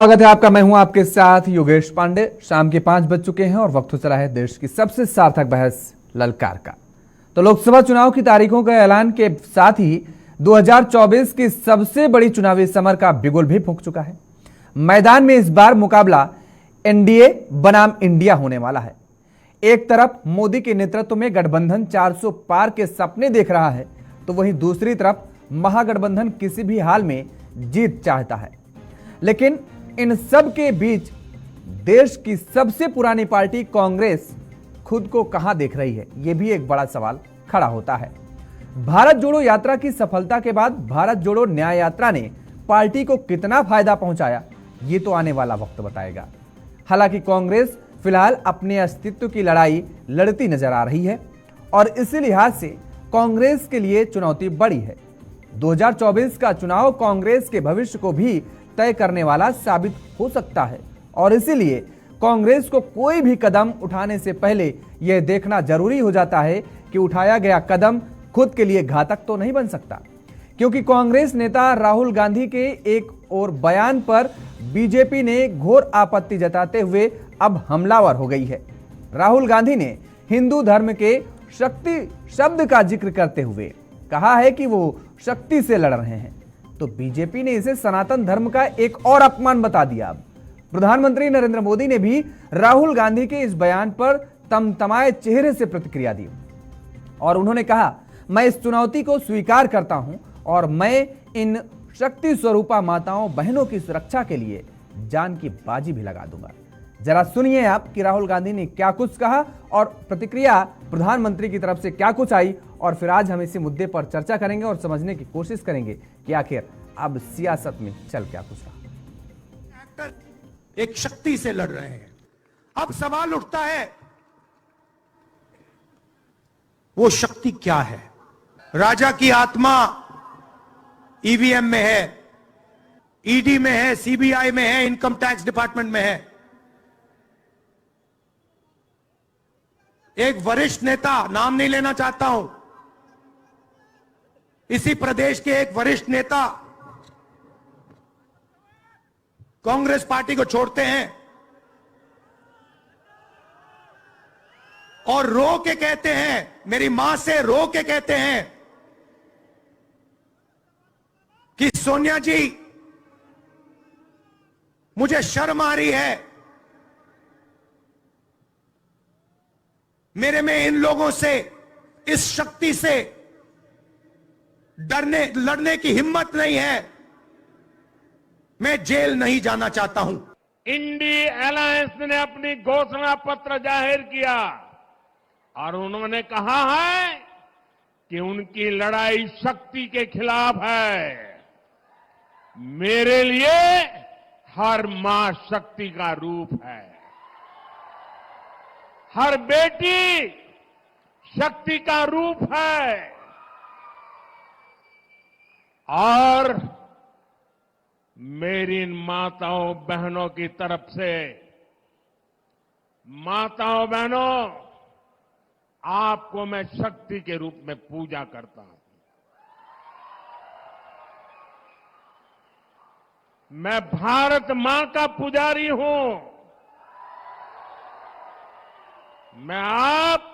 स्वागत है आपका। मैं हूं आपके साथ योगेश पांडे। शाम के 5 बज चुके हैं और वक्त हो चला है देश की सबसे सार्थक बहस ललकार का। तो लोकसभा चुनाव की तारीखों का ऐलान के साथ ही 2024 की सबसे बड़ी चुनावी समर का बिगुल भी फूंक चुका है। मैदान में इस बार मुकाबला एनडीए बनाम इंडिया होने वाला है। एक तरफ मोदी के नेतृत्व में गठबंधन 400 पार के सपने देख रहा है, तो वहीं दूसरी तरफ महागठबंधन किसी भी हाल में जीत चाहता है। लेकिन इन सब के बीच देश की सबसे पुरानी पार्टी कांग्रेस खुद को कहां देख रही है, यह भी एक बड़ा सवाल खड़ा होता है। भारत जोड़ो यात्रा की सफलता के बाद भारत जोड़ो न्याय यात्रा ने पार्टी को कितना फायदा पहुंचाया, यह तो आने वाला वक्त बताएगा। हालांकि कांग्रेस फिलहाल अपने अस्तित्व की लड़ाई लड़ती नजर आ रही है और इसी लिहाज से कांग्रेस के लिए चुनौती बड़ी है। 2024 का चुनाव कांग्रेस के भविष्य को भी तय करने वाला साबित हो सकता है और इसीलिए कांग्रेस को कोई भी कदम उठाने से पहले यह देखना जरूरी हो जाता है कि उठाया गया कदम खुद के लिए घातक तो नहीं बन सकता। क्योंकि कांग्रेस नेता राहुल गांधी के एक और बयान पर बीजेपी ने घोर आपत्ति जताते हुए अब हमलावर हो गई है। राहुल गांधी ने हिंदू धर्म के शक्ति शब्द का जिक्र करते हुए कहा है कि वो शक्ति से लड़ रहे हैं, तो बीजेपी ने इसे सनातन धर्म का एक और अपमान बता दिया। प्रधानमंत्री नरेंद्र मोदी ने भी राहुल गांधी के इस बयान पर तमतमाए चेहरे से प्रतिक्रिया दी और उन्होंने कहा, मैं इस चुनौती को स्वीकार करता हूं और मैं इन शक्ति स्वरूपा माताओं बहनों की सुरक्षा के लिए जान की बाजी भी लगा दूंगा। जरा सुनिए आप कि राहुल गांधी ने क्या कुछ कहा और प्रतिक्रिया प्रधानमंत्री की तरफ से क्या कुछ आई, और फिर आज हम इसी मुद्दे पर चर्चा करेंगे और समझने की कोशिश करेंगे कि आखिर अब सियासत में चल क्या कुछ रहा। एक शक्ति से लड़ रहे हैं। अब सवाल उठता है, वो शक्ति क्या है? राजा की आत्मा ईवीएम में है, ईडी में है, सीबीआई में है, इनकम टैक्स डिपार्टमेंट में है। एक वरिष्ठ नेता, नाम नहीं लेना चाहता हूं, इसी प्रदेश के एक वरिष्ठ नेता कांग्रेस पार्टी को छोड़ते हैं और रो के कहते हैं, मेरी मां से रो के कहते हैं कि सोनिया जी, मुझे शर्म आ रही है, मेरे में इन लोगों से, इस शक्ति से लड़ने की हिम्मत नहीं है, मैं जेल नहीं जाना चाहता हूं। इंडी अलायंस ने अपनी घोषणा पत्र जाहिर किया और उन्होंने कहा है कि उनकी लड़ाई शक्ति के खिलाफ है। मेरे लिए हर मां शक्ति का रूप है, हर बेटी शक्ति का रूप है और मेरी इन माताओं बहनों की तरफ से, माताओं बहनों, आपको मैं शक्ति के रूप में पूजा करता हूं। मैं भारत मां का पुजारी हूं। मैं आप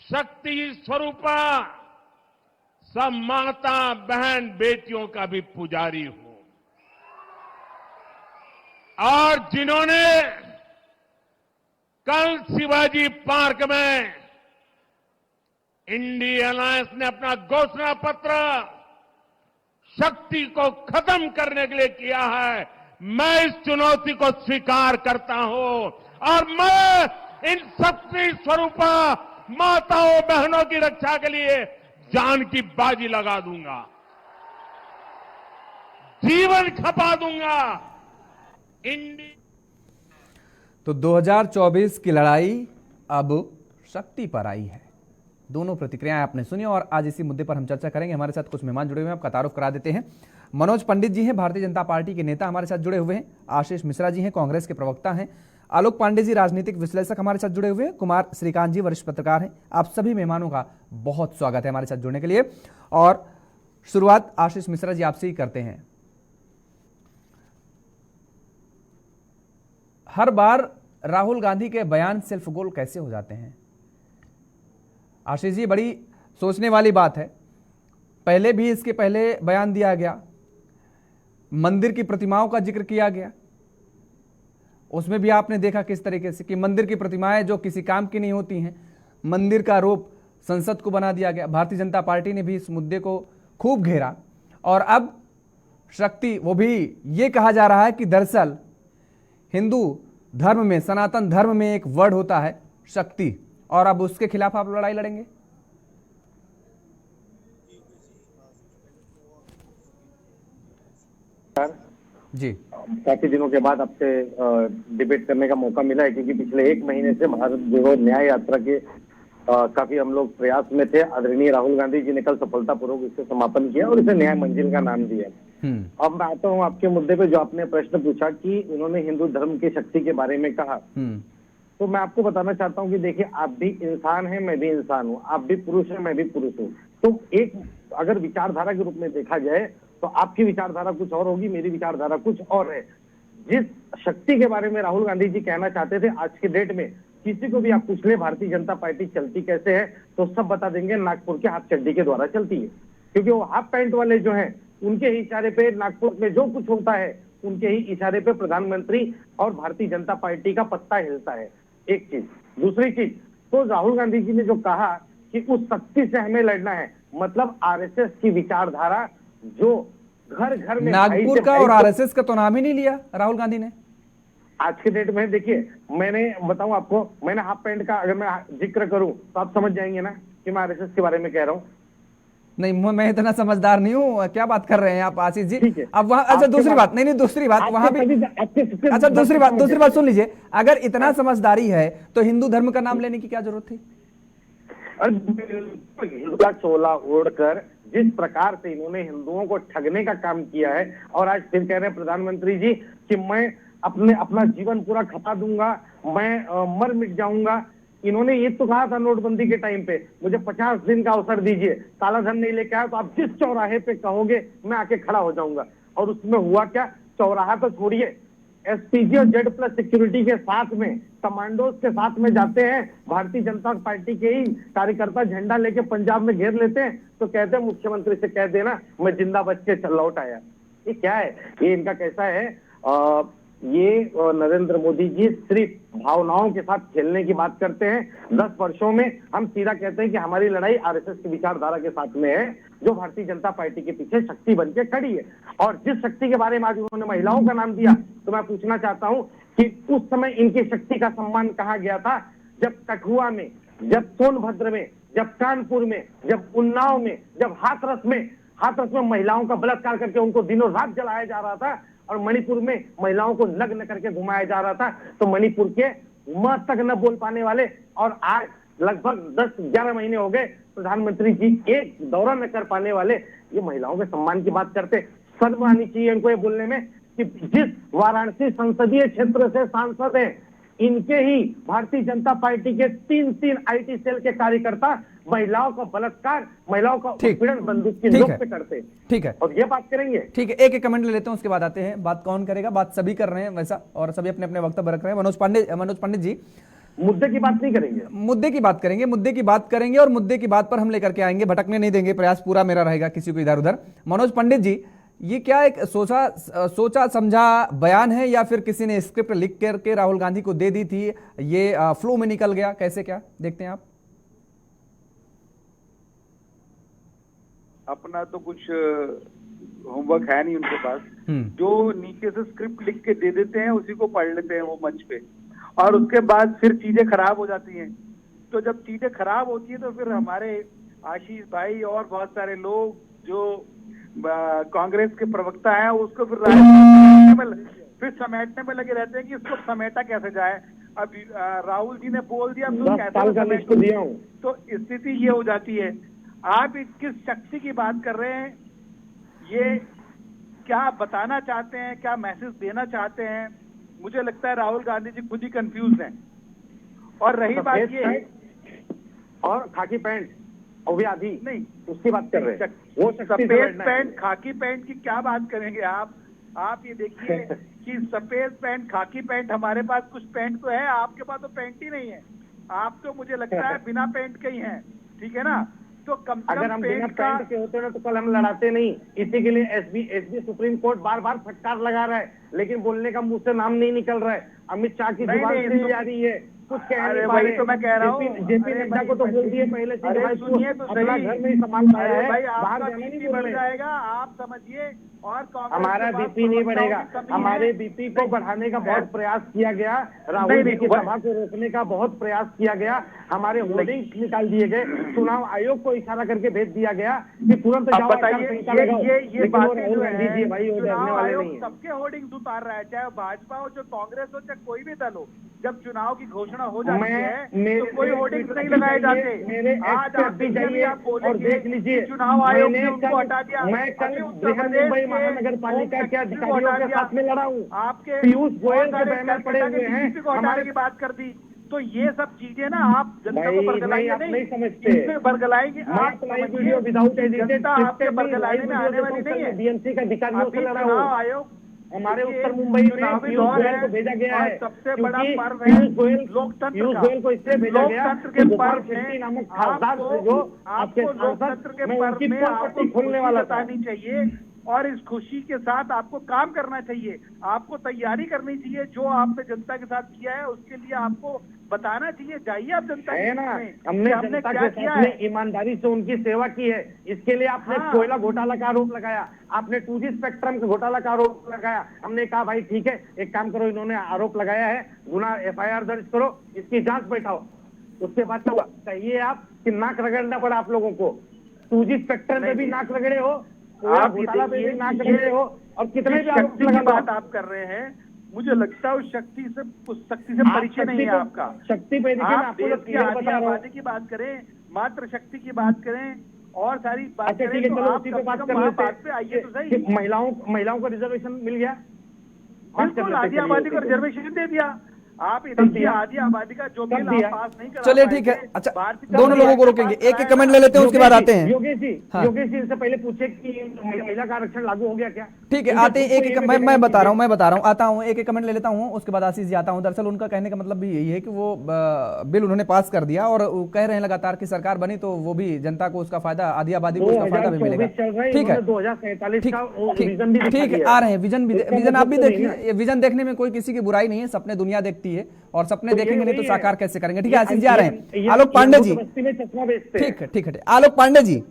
शक्ति स्वरूपा सब माता बहन बेटियों का भी पुजारी हूं और जिन्होंने कल शिवाजी पार्क में इंडी अलायंस ने अपना घोषणा पत्र शक्ति को खत्म करने के लिए किया है, मैं इस चुनौती को स्वीकार करता हूं और मैं इन शक्ति स्वरूपा माताओं बहनों की रक्षा के लिए जान की बाजी लगा दूंगा, जीवन खपा दूंगा। तो 2024 की लड़ाई अब शक्ति पर आई है। दोनों प्रतिक्रियाएं आपने सुनी और आज इसी मुद्दे पर हम चर्चा करेंगे। हमारे साथ कुछ मेहमान जुड़े हुए हैं, आपका तारुफ करा देते हैं। मनोज पंडित जी हैं, भारतीय जनता पार्टी के नेता हमारे साथ जुड़े हुए हैं। आशीष मिश्रा जी हैं, कांग्रेस के प्रवक्ता हैं। आलोक पांडे जी, राजनीतिक विश्लेषक हमारे साथ जुड़े हुए हैं। कुमार श्रीकांत जी, वरिष्ठ पत्रकार हैं। आप सभी मेहमानों का बहुत स्वागत है हमारे साथ जुड़ने के लिए। और शुरुआत आशीष मिश्रा जी आपसे ही करते हैं। हर बार राहुल गांधी के बयान सेल्फ गोल कैसे हो जाते हैं? आशीष जी, बड़ी सोचने वाली बात है। पहले भी इसके पहले बयान दिया गया, मंदिर की प्रतिमाओं का जिक्र किया गया, उसमें भी आपने देखा किस तरीके से कि मंदिर की प्रतिमाएं जो किसी काम की नहीं होती हैं, मंदिर का आरोप संसद को बना दिया गया। भारतीय जनता पार्टी ने भी इस मुद्दे को खूब घेरा और अब शक्ति, वो भी ये कहा जा रहा है कि दरअसल हिंदू धर्म में, सनातन धर्म में एक वर्ड होता है शक्ति, और अब उसके खिलाफ आप लड़ाई लड़ेंगे। जी, काफी दिनों के बाद आपसे डिबेट करने का मौका मिला है, क्योंकि पिछले एक महीने से भारत जोड़ो न्याय यात्रा के काफी हम लोग प्रयास में थे। आदरणीय राहुल गांधी जी ने कल सफलतापूर्वक इससे समापन किया और इसे न्याय मंजिल का नाम दिया। अब मैं आता हूँ आपके मुद्दे पे, जो आपने प्रश्न पूछा कि उन्होंने हिंदू धर्म की शक्ति के बारे में कहा, तो मैं आपको बताना चाहता हूँ कि देखिए, आप भी इंसान हैं, मैं भी इंसान हूँ, आप भी पुरुष हैं, मैं भी पुरुष हूँ। तो एक अगर विचारधारा के रूप में देखा जाए तो आपकी विचारधारा कुछ और होगी, मेरी विचारधारा कुछ और है। जिस शक्ति के बारे में राहुल गांधी जी कहना चाहते थे, आज के डेट में किसी को भी आप पूछ ले भारतीय जनता पार्टी चलती कैसे है, तो सब बता देंगे नागपुर के हाफ चड्डी के द्वारा चलती है। क्योंकि वो हाफ पैंट वाले जो हैं, उनके ही इशारे पे नागपुर में जो कुछ होता है, उनके ही इशारे पे प्रधानमंत्री और भारतीय जनता पार्टी का पत्ता हिलता है। एक चीज। दूसरी चीज, तो राहुल गांधी जी ने जो कहा कि उस शक्ति से हमें लड़ना है, मतलब आरएसएस की विचारधारा जो घर घर में, नागपुर का और आरएसएस का तो नाम ही नहीं लिया राहुल गांधी ने आज के डेट में। देखिए, मैंने बताऊं आपको, मैंने हाफ पैंट का अगर मैं जिक्र करूं तो आप समझ जाएंगे ना कि मैं आरएसएस के बारे में कह रहा हूं। नहीं, मैं इतना समझदार नहीं हूँ। क्या बात कर रहे हैं आप आशीष जी? ठीक है। अब वहाँ, अच्छा दूसरी बात, नहीं दूसरी बात वहां भी, अच्छा दूसरी बात सुन लीजिए। अगर इतना समझदारी है तो हिंदू धर्म का नाम लेने की क्या जरूरत थी? हिंदू का चोला ओढ़कर जिस प्रकार से इन्होंने हिंदुओं को ठगने का काम किया है, और आज फिर कह रहे हैं प्रधानमंत्री जी कि मैं अपना जीवन पूरा खपा दूंगा, मैं मर मिट जाऊंगा। इन्होंने ये तो कहा था नोटबंदी के टाइम पे, मुझे 50 दिन का अवसर दीजिए, काला धन नहीं लेके आया तो आप जिस चौराहे पे कहोगे मैं आके खड़ा हो जाऊंगा। और उसमें हुआ क्या? चौराहा तो छोड़िए, एसपीजी और जेड प्लस सिक्योरिटी के साथ में, कमांडोज के साथ में जाते हैं, भारतीय जनता पार्टी के ही कार्यकर्ता झंडा लेके पंजाब में घेर लेते हैं, तो कहते हैं मुख्यमंत्री से कह देना मैं जिंदा बच के लौट आया। ये क्या है? ये इनका कैसा है? ये नरेंद्र मोदी जी सिर्फ भावनाओं के साथ खेलने की बात करते हैं। 10 वर्षों में हम सीधा कहते हैं कि हमारी लड़ाई आरएसएस की विचारधारा के साथ में है, जो भारतीय जनता पार्टी के पीछे शक्ति बन के खड़ी है। और जिस शक्ति के बारे में आज उन्होंने महिलाओं का नाम दिया, तो मैं पूछना चाहता हूं कि उस समय इनकी शक्ति का सम्मान कहा गया था? जब कठुआ में, जब सोनभद्र में, जब कानपुर में, जब उन्नाव में, जब हाथरस में महिलाओं का बलात्कार करके उनको दिनों रात जलाया जा रहा था, और मणिपुर में महिलाओं को नग्न करके घुमाया जा रहा था, तो मणिपुर के म तक न बोल पाने वाले, और आज लगभग 10-11 महीने हो गए प्रधानमंत्री जी एक दौरा न कर पाने वाले, ये महिलाओं के सम्मान की बात करते। शर्म आनी चाहिए इनको ये बोलने में कि जिस वाराणसी संसदीय क्षेत्र से सांसद हैं, इनके ही भारतीय जनता पार्टी के 3 आईटी सेल के कार्यकर्ता महिलाओं का बलात्कार, महिलाओं का उत्पीड़न बंदूक की नोक पे करते हैं। ठीक है, और ये बात करेंगे। ठीक है, एक कमेंट ले लेते हैं, उसके बाद आते हैं। बात कौन करेगा? बात सभी कर रहे हैं वैसा, और सभी अपने अपने वक्तव्य रख रहे हैं। मनोज पंडित जी, मुद्दे की बात नहीं करेंगे, मुद्दे की बात करेंगे और मुद्दे की बात पर हम लेकर के आएंगे, भटकने नहीं देंगे, प्रयास पूरा मेरा रहेगा किसी को इधर उधर। मनोज पंडित जी, ये क्या एक सोचा समझा बयान है, या फिर किसी ने स्क्रिप्ट लिख करके राहुल गांधी को दे दी थी, ये फ्लो में निकल गया, कैसे क्या देखते हैं आप? अपना तो कुछ होमवर्क है नहीं उनके पास। जो नीचे से स्क्रिप्ट लिख के दे देते हैं उसी को पढ़ लेते हैं वो मंच पे, और उसके बाद फिर चीजें खराब हो जाती हैं। तो जब चीजें खराब होती है तो फिर हमारे आशीष भाई और बहुत सारे लोग जो कांग्रेस के प्रवक्ता हैं उसको फिर समेटने में लगे रहते हैं कि इसको समेटा कैसे जाए। अब राहुल जी ने बोल दिया तो कैसे दिया हूं, तो स्थिति ये हो जाती है। आप किस शक्ति की बात कर रहे हैं? ये क्या बताना चाहते हैं, क्या मैसेज देना चाहते हैं? मुझे लगता है राहुल गांधी जी खुद ही कंफ्यूज हैं। और रही बात ये है, और खाकी पैंट और भी आधी नहीं, उसकी बात कर रहे हैं। वो सफेद पैंट खाकी पैंट की क्या बात करेंगे आप? ये देखिए कि सफेद पैंट, खाकी पैंट, हमारे पास कुछ पैंट तो है, आपके पास तो पैंट ही नहीं है। आप तो मुझे लगता है बिना पैंट के ही हैं, ठीक है ना? तो कम से अगर कम हम बिना पैंट का पैंट के होते ना तो कल हम लड़ाते नहीं। इसी के लिए एसबी सुप्रीम कोर्ट बार बार फटकार लगा रहा है, लेकिन बोलने का मुंह से नाम नहीं निकल रहा है। अमित शाह की जुबान से नहीं जा रही है, कुछ कह नहीं पा वही रहे। तो मैं कह रहा हूँ। जेपी नड्डा को तो बोल दिए पहले से, भाई सुनिए तो अपना सही। घर नहीं संभाल पाया है, भाई बाहर आपका जाना नहीं बीपी बोल बढ़ रहे। जाएगा, आप समझिए। और कांग्रेस हमारा के पास बीपी नहीं प्रवक्ताओं बढ़ेगा, की कमी हमारे है। बीपी को बढ़ाने का बहुत प्रयास किया गया, नहीं, राहुल जी नहीं, की सभा को रोकने का बहुत प्रयास किया गया, हमारे होर्डिंग्स निकाल दिए गए, चुनाव आयोग को इशारा करके भेज दिया गया कि तुरंत अब जाओ बताइए, आचार संहिता लगाओ। ये लेकिन वो बातें राहुल जो गांधी जी है, भाई वो डरने चुनाव वाले आयोग नहीं है। सबके होर्डिंग्स उतार रहा है, चाहे भाजपा हो, चाहे कांग्रेस हो, चाहे कोई भी दल हो। जब चुनाव की घोषणा हो जाती है तो कोई होर्डिंग्स नहीं लगाए जाते। मेरे आज आप भी जाइए आप और बोलेंगे देख लीजिए, कि चुनाव आयोग ने मैंने उनको हटा दिया। मैं कल अभी उत्तर बृहन प्रदेश मुंबई के महानगर पालिका होम के सेक्रेटरी को अधिकारियों हटा के दिया। साथ में लड़ा हूँ। आपके पीयूष गोयल बहुत के सारे बैनर पड़े कलकत्ता के हुए हैं, डीजीपी को हटाने हमारे की बात कर दी। तो ये सब चीजें ना आप जनता भाई, को नहीं, बरगलाएंगे आप नहीं समझते। इसमें बरगलाएंगे मैं आप अपना एक समझिए, वीडियो विदाउट एडिटेड जनता आपके बरगलाने में आने वाली नहीं है। बीएमसी के अधिकारियों अभी से लड़ा चुनाव हूँ। आयोग हमारे देखिए, उत्तर मुंबई में चुनावी पीयूष दौर गोयल है को भेजा गया और है, सबसे बड़ा क्योंकि पर्व है पीयूष गोयल लोकतंत्र को इसलिए भेजा गया लोकतंत्र कि के गोपाल पर्व शेट्टी में नामक खासदार से जो आपके आपको लोकतंत्र सांसद, के मैं पर्व उनकी में पोल आपको पट्टी खोलने खुशी वाला था। जतानी चाहिए और इस खुशी के साथ आपको काम करना चाहिए। आपको तैयारी करनी चाहिए, जो आपने जनता के साथ किया है उसके लिए आपको बताना चाहिए। जाइए आप जनता है के ना, बीच में हमने कि जनता क्या के किया साथ में है। ईमानदारी से उनकी सेवा की है। इसके लिए आपने हाँ। कोयला घोटाला का आरोप लगाया, आपने 2G स्पेक्ट्रम के घोटाला का आरोप लगाया। हमने कहा भाई ठीक है, एक काम करो, इन्होंने आरोप लगाया है, गुना FIR दर्ज करो, इसकी जांच बैठाओ। उसके बाद क्या हुआ? कहिए आप कि नाक रगड़ना पड़ा आप लोगों को। 2G स्पेक्ट्रम पे भी नाक रगड़े हो, कोयला घोटाला पे भी नाक रगड़े हो, और कितने भी आरोप शक्ति की लगा बात आप कर रहे हैं। मुझे लगता है उस शक्ति से परिचय नहीं है आपका। शक्ति पे देखिए, मैं आप आपको देश तो की क्लियर आधी बता रहा हूँ। आबादी की बात करें, मात्र शक्ति की बात करें और सारी बात अच्छा करें ठीक है, तो चलो आप उसी कम पे से बात कम कर वहाँ लेते बात पे आइए तो सही। कि महिलाओं को रिजर्वेशन मिल गया। बात कर बिल्कुल, लेते आधी चलिए आबादी को उसी पे। रिजर्वेशन दे दिया। आप ये कब देखिए, दिया? आधी आबादी का जो कब बिल दिया? आप पास नहीं करा चलिए पाए ठीक है। थे, अच्छा, भारतीय दोनों जनता लोगों को पार्टी रोकेंगे, पास एक एक कराया कमेंट ना। ले लेते हैं, उसके बाद आते हैं। योगेश जी, हाँ। योगेश जी इनसे पहले पूछे कि महिला का आरक्षण लागू हो गया क्या? ठीक है, उनके आते हैं खुद को एक ये एक, भी मैं देखना बता रहा हूँ, चाहिए। मैं बता रहा हूँ, आता हूँ, एक एक कमेंट ले लेता हूँ, उसके बाद आशीष जी आता हूँ। दरअसल उनका कहने का मतलब भी यही है कि वो बिल उन्होंने पास कर दिया और वो कह रहे हैं लगातार की सरकार बनी तो वो भी जनता को उसका फायदा, आधी आबादी को उसका फायदा भी मिलेगा। 2024 चल रहा है, ठीक है, 2047 ठीक का ठीक विजन भी दिखा ठीक है, दिया आ है। रहे हैं विजन भी, इसका विजन आप भी मतलब तो नहीं देखिए, ये विजन देखने में कोई किसी की बुराई नहीं है, सपने दुनिया देखती है और सपने तो देखेंगे नहीं तो वही है। साकार कैसे करेंगे। ठीक है, आशीष जी आ रहे हैं। ये आलोक पांडे जी, बस्ती में चश्मा बेचते हैं। ठीक है ठीक है, आलोक पांडे जी,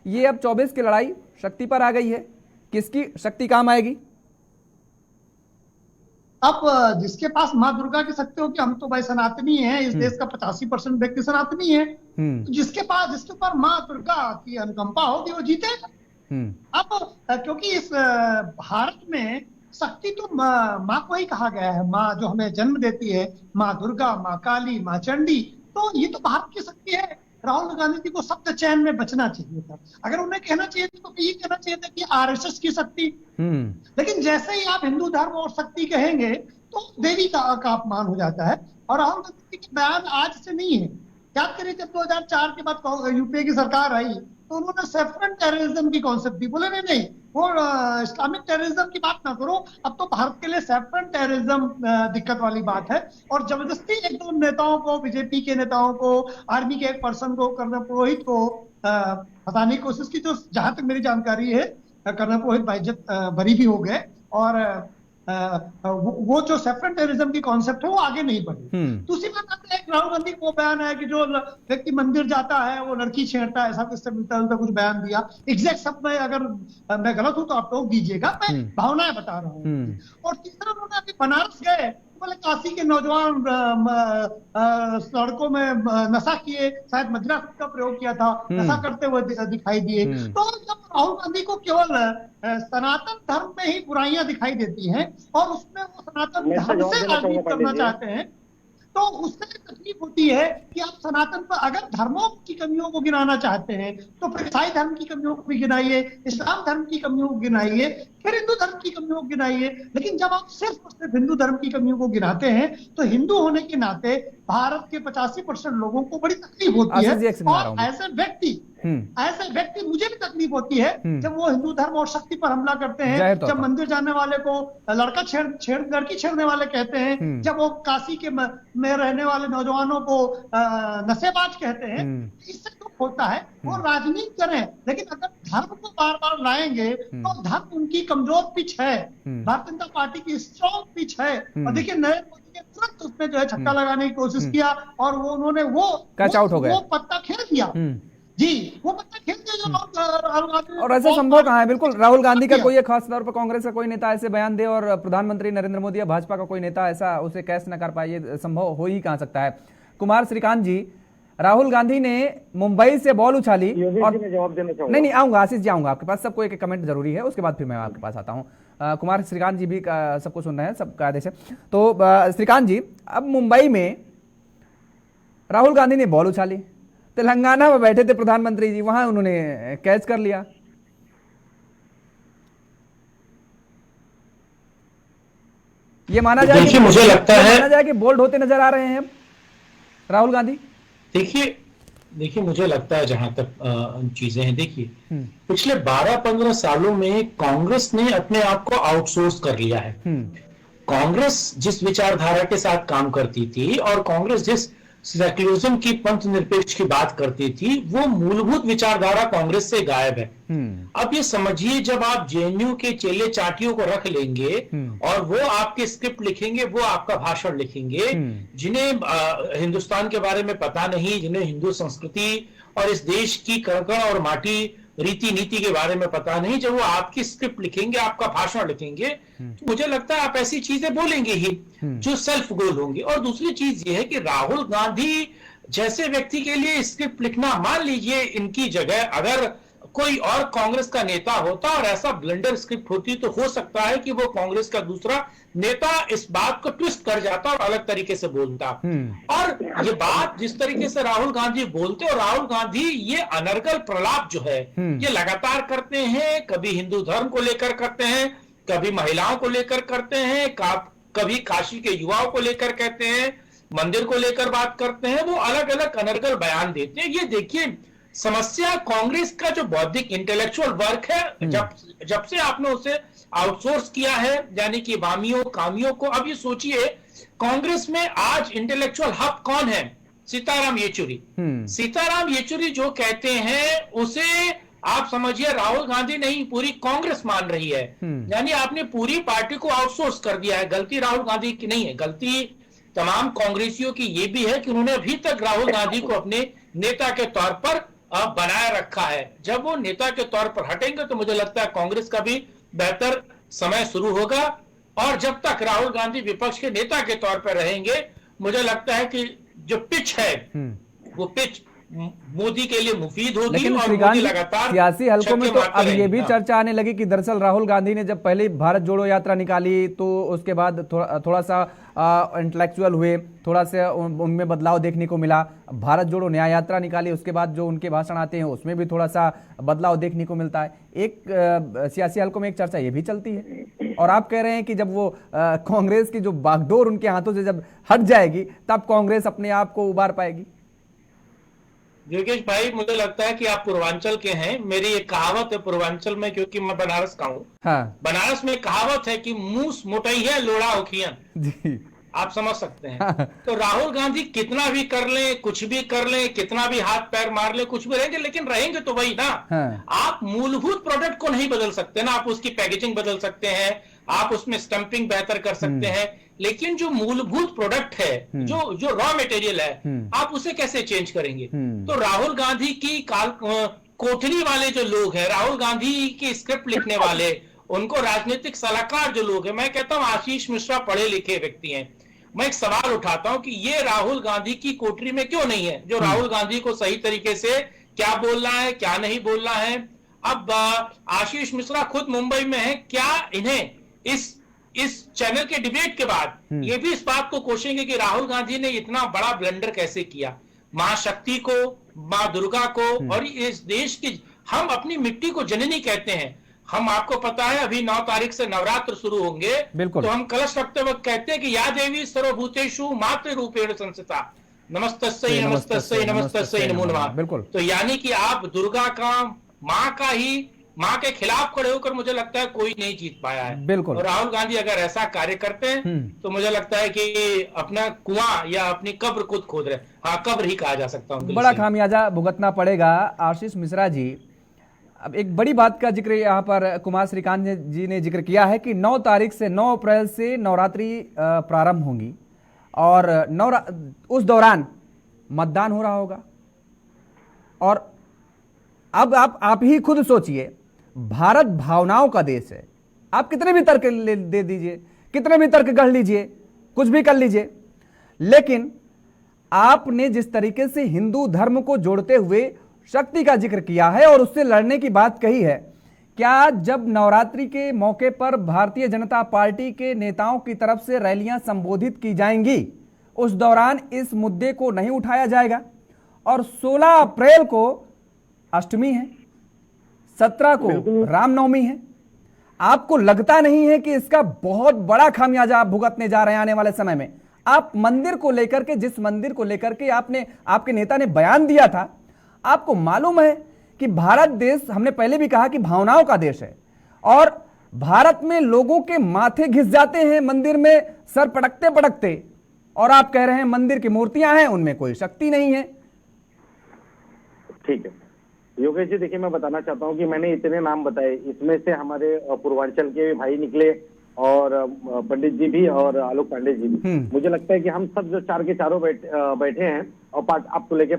ये अब 24 की लड़ाई शक्ति पर आ गई है, किसकी शक्ति काम आएगी? अब जिसके पास माँ दुर्गा की शक्ति हो कि हम तो भाई सनातनी हैं, इस देश का 85% व्यक्ति सनातनी है, तो जिसके ऊपर माँ दुर्गा की अनुकंपा होगी वो जीतेगा। अब क्योंकि इस भारत में शक्ति तो माँ को ही कहा गया है, माँ जो हमें जन्म देती है, माँ दुर्गा, माँ काली, माँ चंडी, तो ये तो भारत की शक्ति है। राहुल गांधी जी को शब्द चयन में बचना चाहिए था। अगर उन्हें कहना चाहिए तो ये कहना चाहिए था कि RSS की शक्ति, लेकिन जैसे ही आप हिंदू धर्म और शक्ति कहेंगे तो देवी का अपमान हो जाता है। और राहुल गांधी के बयान आज से नहीं है। याद करिए जब 2004 के बाद यूपीए की सरकार आई तो उन्होंने सेफरन टेररिज्म की कॉन्सेप्ट दी, बोले नहीं वो इस्लामिक टेररिज्म की बात ना करो, अब तो भारत के लिए सेफरन टेररिज्म दिक्कत वाली बात है। और जबरदस्ती एक दो नेताओं को, बीजेपी के नेताओं को, आर्मी के एक पर्सन को, कर्नल पुरोहित को फंसाने की कोशिश की, जो जहां तक मेरी जानकारी है कर्नल पुरोहित बाइज्जत बरी भी हो गए। और वो जो सेफरन टेररिज्म की कॉन्सेप्ट है वो आगे नहीं बढ़ी। दूसरी बात आती है, राहुल गांधी को बयान है कि जो व्यक्ति मंदिर जाता है वो लड़की छेड़ता है, ऐसा किससे मिलता है, कुछ बयान दिया। एग्जैक्ट शब्द में अगर मैं गलत हूं तो आप लोग दीजिएगा, मैं भावनाएं बता रहा हूँ। और तीसरा उन्होंने अभी बनारस गए, बोले काशी के नौजवान सड़कों में नशा किए, शायद मदिरा का प्रयोग किया था, नशा करते हुए दिखाई दिए। तो जब राहुल गांधी को केवल सनातन धर्म में ही बुराइयां दिखाई देती हैं और उसमें वो सनातन धर्म से राजनीति करना चाहते हैं, तो उससे तकलीफ होती है कि आप सनातन पर अगर धर्मों की कमियों को गिनाना चाहते हैं तो फिर ईसाई धर्म की कमियों को भी गिनाइए, इस्लाम धर्म की कमियों को गिनाइए, फिर हिंदू धर्म की कमियों को गिनाइए। लेकिन जब आप सिर्फ और सिर्फ हिंदू धर्म की कमियों को गिनाते हैं तो हिंदू होने के नाते भारत के 85% लोगों को बड़ी तकलीफ होती है। और ऐसे व्यक्ति ऐसे व्यक्ति, मुझे भी तकलीफ होती है जब वो हिंदू धर्म और शक्ति पर हमला करते हैं, जब मंदिर जाने वाले को लड़की छेड़ने वाले कहते हैं, जब वो काशी के में रहने वाले नौजवानों को नशेबाज कहते हैं। इससे दुख होता है। वो राजनीति करें, लेकिन अगर धर्म को बार बार लाएंगे तो धर्म उनकी कमजोर पिच है, भारतीय जनता पार्टी की स्ट्रॉन्ग पिच है। और देखिए नरेंद्र मोदी ने तुरंत उसमें जो है छक्का लगाने की कोशिश किया और उन्होंने वो पत्ता खेल दिया। जी, वो पत्ता खेल दिया जो राहुल गांधी। और ऐसा संभव कहाँ है? बिल्कुल, राहुल गांधी का कोई खास तौर पर कांग्रेस का कोई नेता ऐसे बयान दे और प्रधानमंत्री नरेंद्र मोदी या भाजपा का कोई नेता ऐसा उसे कैश न कर पाए, ये संभव हो ही कहाँ सकता है? कुमार श्रीकांत जी, राहुल गांधी ने मुंबई से बॉल उछाली और जवाब देना चाहूंगा। नहीं, आऊंगा आशीष जी, आऊंगा आपके पास। सबको एक कमेंट जरूरी है, उसके बाद फिर मैं आपके पास आता हूँ। कुमार श्रीकांत जी भी सबको सुन रहे हैं, सबका आदेश है। तो श्रीकांत जी, अब मुंबई में राहुल गांधी ने बॉल उछाली, तेलंगाना में बैठे थे प्रधानमंत्री जी, वहां उन्होंने कैच कर लिया। ये माना जाए कि मुझे लगता है माना जाए कि बोल्ड होते नजर आ रहे हैं राहुल गांधी। देखिए मुझे लगता है जहां तक चीजें हैं, देखिए पिछले 12-15 सालों में कांग्रेस ने अपने आप को आउटसोर्स कर लिया है। कांग्रेस जिस विचारधारा के साथ काम करती थी और कांग्रेस जिस सेक्युलरिज्म की, पंथ निरपेक्ष की बात करती थी, वो मूलभूत विचारधारा कांग्रेस से गायब है। अब ये समझिए, जब आप जेएनयू के चेले चाटियों को रख लेंगे और वो आपके स्क्रिप्ट लिखेंगे, वो आपका भाषण लिखेंगे, जिन्हें हिंदुस्तान के बारे में पता नहीं, जिन्हें हिंदू संस्कृति और इस देश की कण और माटी, रीति नीति के बारे में पता नहीं, जब वो आपकी स्क्रिप्ट लिखेंगे, आपका भाषण लिखेंगे, तो मुझे लगता है आप ऐसी चीजें बोलेंगे ही जो सेल्फ गोल होंगी। और दूसरी चीज ये है कि राहुल गांधी जैसे व्यक्ति के लिए स्क्रिप्ट लिखना, मान लीजिए इनकी जगह अगर कोई और कांग्रेस का नेता होता और ऐसा ब्लंडर स्क्रिप्ट होती, तो हो सकता है कि वो कांग्रेस का दूसरा नेता इस बात को ट्विस्ट कर जाता और अलग तरीके से बोलता। और ये बात जिस तरीके से राहुल गांधी बोलते, और राहुल गांधी ये अनर्गल प्रलाप जो है ये लगातार करते हैं, कभी हिंदू धर्म को लेकर करते हैं, कभी महिलाओं को लेकर करते हैं, कभी काशी के युवाओं को लेकर कहते हैं, मंदिर को लेकर बात करते हैं, वो अलग अलग अनर्गल बयान देते हैं। ये देखिए, समस्या कांग्रेस का जो बौद्धिक इंटेलेक्चुअल वर्क है, जब से आपने उसे आउटसोर्स किया है, यानी कि वामियों कामियों को। अब ये सोचिए, कांग्रेस में आज इंटेलेक्चुअल हब कौन है? सीताराम येचुरी। सीताराम येचुरी जो कहते हैं उसे आप समझिए राहुल गांधी नहीं, पूरी कांग्रेस मान रही है। यानी आपने पूरी पार्टी को आउटसोर्स कर दिया है। गलती राहुल गांधी की नहीं है, गलती तमाम कांग्रेसियों की ये भी है कि उन्होंने अभी तक राहुल गांधी को अपने नेता के तौर पर बनाए रखा है। जब वो नेता के तौर पर हटेंगे तो मुझे लगता है कांग्रेस का भी बेहतर समय शुरू होगा। और जब तक राहुल गांधी विपक्ष के नेता के तौर पर रहेंगे, मुझे लगता है कि जो पिच है वो पिच मोदी के लिए मुफीद होगी। लेकिन और मोदी लगातार सियासी हलकों में तो अब ये भी चर्चा आने लगी कि दरअसल राहुल गांधी ने जब पहले भारत जोड़ो यात्रा निकाली तो उसके बाद थोड़ा सा इंटेलेक्चुअल हुए, थोड़ा सा उनमें बदलाव देखने को मिला। भारत जोड़ो न्याय यात्रा निकाली, उसके बाद जो उनके भाषण आते हैं उसमें भी थोड़ा सा बदलाव देखने को मिलता है। एक सियासी हलकों में एक चर्चा ये भी चलती है, और आप कह रहे हैं कि जब वो कांग्रेस की जो बागडोर उनके हाथों से जब हट जाएगी तब कांग्रेस अपने आप को उबार पाएगी। योगेश भाई, मुझे लगता है कि आप पूर्वांचल के हैं। मेरी एक कहावत है पूर्वांचल में, क्योंकि मैं बनारस का हूँ। हाँ। बनारस में कहावत है कि मूस मोटई है लोड़ा उखियन। आप समझ सकते हैं। हाँ। तो राहुल गांधी कितना भी कर लें, कुछ भी कर लें, कितना भी हाथ पैर मार लें, कुछ भी रहेंगे, लेकिन रहेंगे तो वही ना। हाँ। आप मूलभूत प्रोडक्ट को नहीं बदल सकते ना। आप उसकी पैकेजिंग बदल सकते हैं, आप उसमें स्टंपिंग बेहतर कर सकते हैं, लेकिन जो मूलभूत प्रोडक्ट है, जो रॉ मटेरियल है, आप उसे कैसे चेंज करेंगे? तो राहुल गांधी की कोठरी वाले जो लोग हैं, राहुल गांधी की स्क्रिप्ट लिखने वाले, उनको राजनीतिक सलाहकार जो लोग हैं, मैं कहता हूं आशीष मिश्रा पढ़े लिखे व्यक्ति हैं। मैं एक सवाल उठाता हूं कि ये राहुल गांधी की कोठरी में क्यों नहीं है, जो राहुल गांधी को सही तरीके से क्या बोलना है, क्या नहीं बोलना है। अब आशीष मिश्रा खुद मुंबई में है, क्या इन्हें इस चैनल के डिबेट के बाद ये भी इस बात को कोशेंगे कि राहुल गांधी ने इतना बड़ा ब्लंडर कैसे किया? मां शक्ति को, मां दुर्गा को, और इस देश की, हम अपनी मिट्टी को जननी कहते हैं। हम, आपको पता है अभी 9 तारीख से नवरात्र शुरू होंगे, तो हम कलश रखते वक्त कहते हैं कि या देवी सर्वभूतेषु मातृरूपेण संस्थिता। नमस्तस्यै नमस्तस्यै नमस्तस्यै नमो नमः। बिल्कुल। तो यानी कि आप दुर्गा का माँ के खिलाफ खड़े होकर मुझे लगता है कोई नहीं जीत पाया है। बिल्कुल। और राहुल गांधी अगर ऐसा कार्य करते हैं तो मुझे लगता है कि अपना कुआं या अपनी कब्र खुद खोद रहे। हाँ, कब्र ही कहा जा सकता है। बड़ा खामियाजा भुगतना पड़ेगा। आशीष मिश्रा जी, अब एक बड़ी बात का जिक्र यहाँ पर कुमार श्रीकांत जी ने जिक्र किया है कि 9 तारीख से 9 अप्रैल से नवरात्रि प्रारंभ होंगी और उस दौरान मतदान हो रहा होगा। और अब आप ही खुद सोचिए, भारत भावनाओं का देश है। आप कितने भी तर्क दे दीजिए, कितने भी तर्क गढ़ लीजिए, कुछ भी कर लीजिए, लेकिन आपने जिस तरीके से हिंदू धर्म को जोड़ते हुए शक्ति का जिक्र किया है और उससे लड़ने की बात कही है, क्या जब नवरात्रि के मौके पर भारतीय जनता पार्टी के नेताओं की तरफ से रैलियां संबोधित की जाएंगी, उस दौरान इस मुद्दे को नहीं उठाया जाएगा? और 16 अप्रैल को अष्टमी है, 17 को रामनवमी है। आपको लगता नहीं है कि इसका बहुत बड़ा खामियाजा आप भुगतने जा रहे हैं आने वाले समय में? आप मंदिर को लेकर के, जिस मंदिर को लेकर के आपके नेता ने बयान दिया था, आपको मालूम है कि भारत देश, हमने पहले भी कहा कि भावनाओं का देश है और भारत में लोगों के माथे घिस जाते हैं मंदिर में सर पटकते पटकते, और आप कह रहे हैं मंदिर की मूर्तियां हैं, उनमें कोई शक्ति नहीं है। ठीक है योगेश जी, देखिए मैं बताना चाहता हूं कि मैंने इतने नाम बताए, इसमें से हमारे पूर्वांचल के भी भाई निकले और पंडित जी भी और आलोक पांडे जी भी। मुझे लगता है कि हम सब जो 4 के चारों बैठे हैं और 5 आपको लेके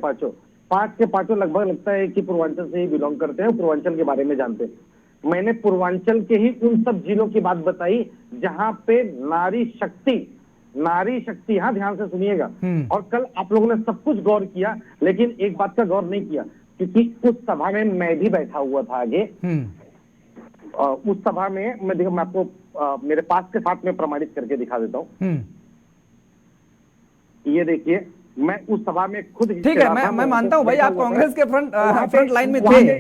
5 के 5 लगभग लगता है कि पूर्वांचल से ही बिलोंग करते हैं, पूर्वांचल के बारे में जानते हैं। मैंने पूर्वांचल के ही उन सब जिलों की बात बताई जहां पे नारी शक्ति, हाँ ध्यान से सुनिएगा। और कल आप लोगों ने सब कुछ गौर किया, लेकिन एक बात का गौर नहीं किया, क्योंकि उस सभा में मैं भी बैठा हुआ था आगे। उस सभा में मैं आपको मेरे पास के साथ में प्रमाणित करके दिखा देता हूँ। ये देखिए, मैं उस सभा में खुद, ठीक है, मैं मानता हूँ भाई, आप कांग्रेस के फ्रंट लाइन में थे।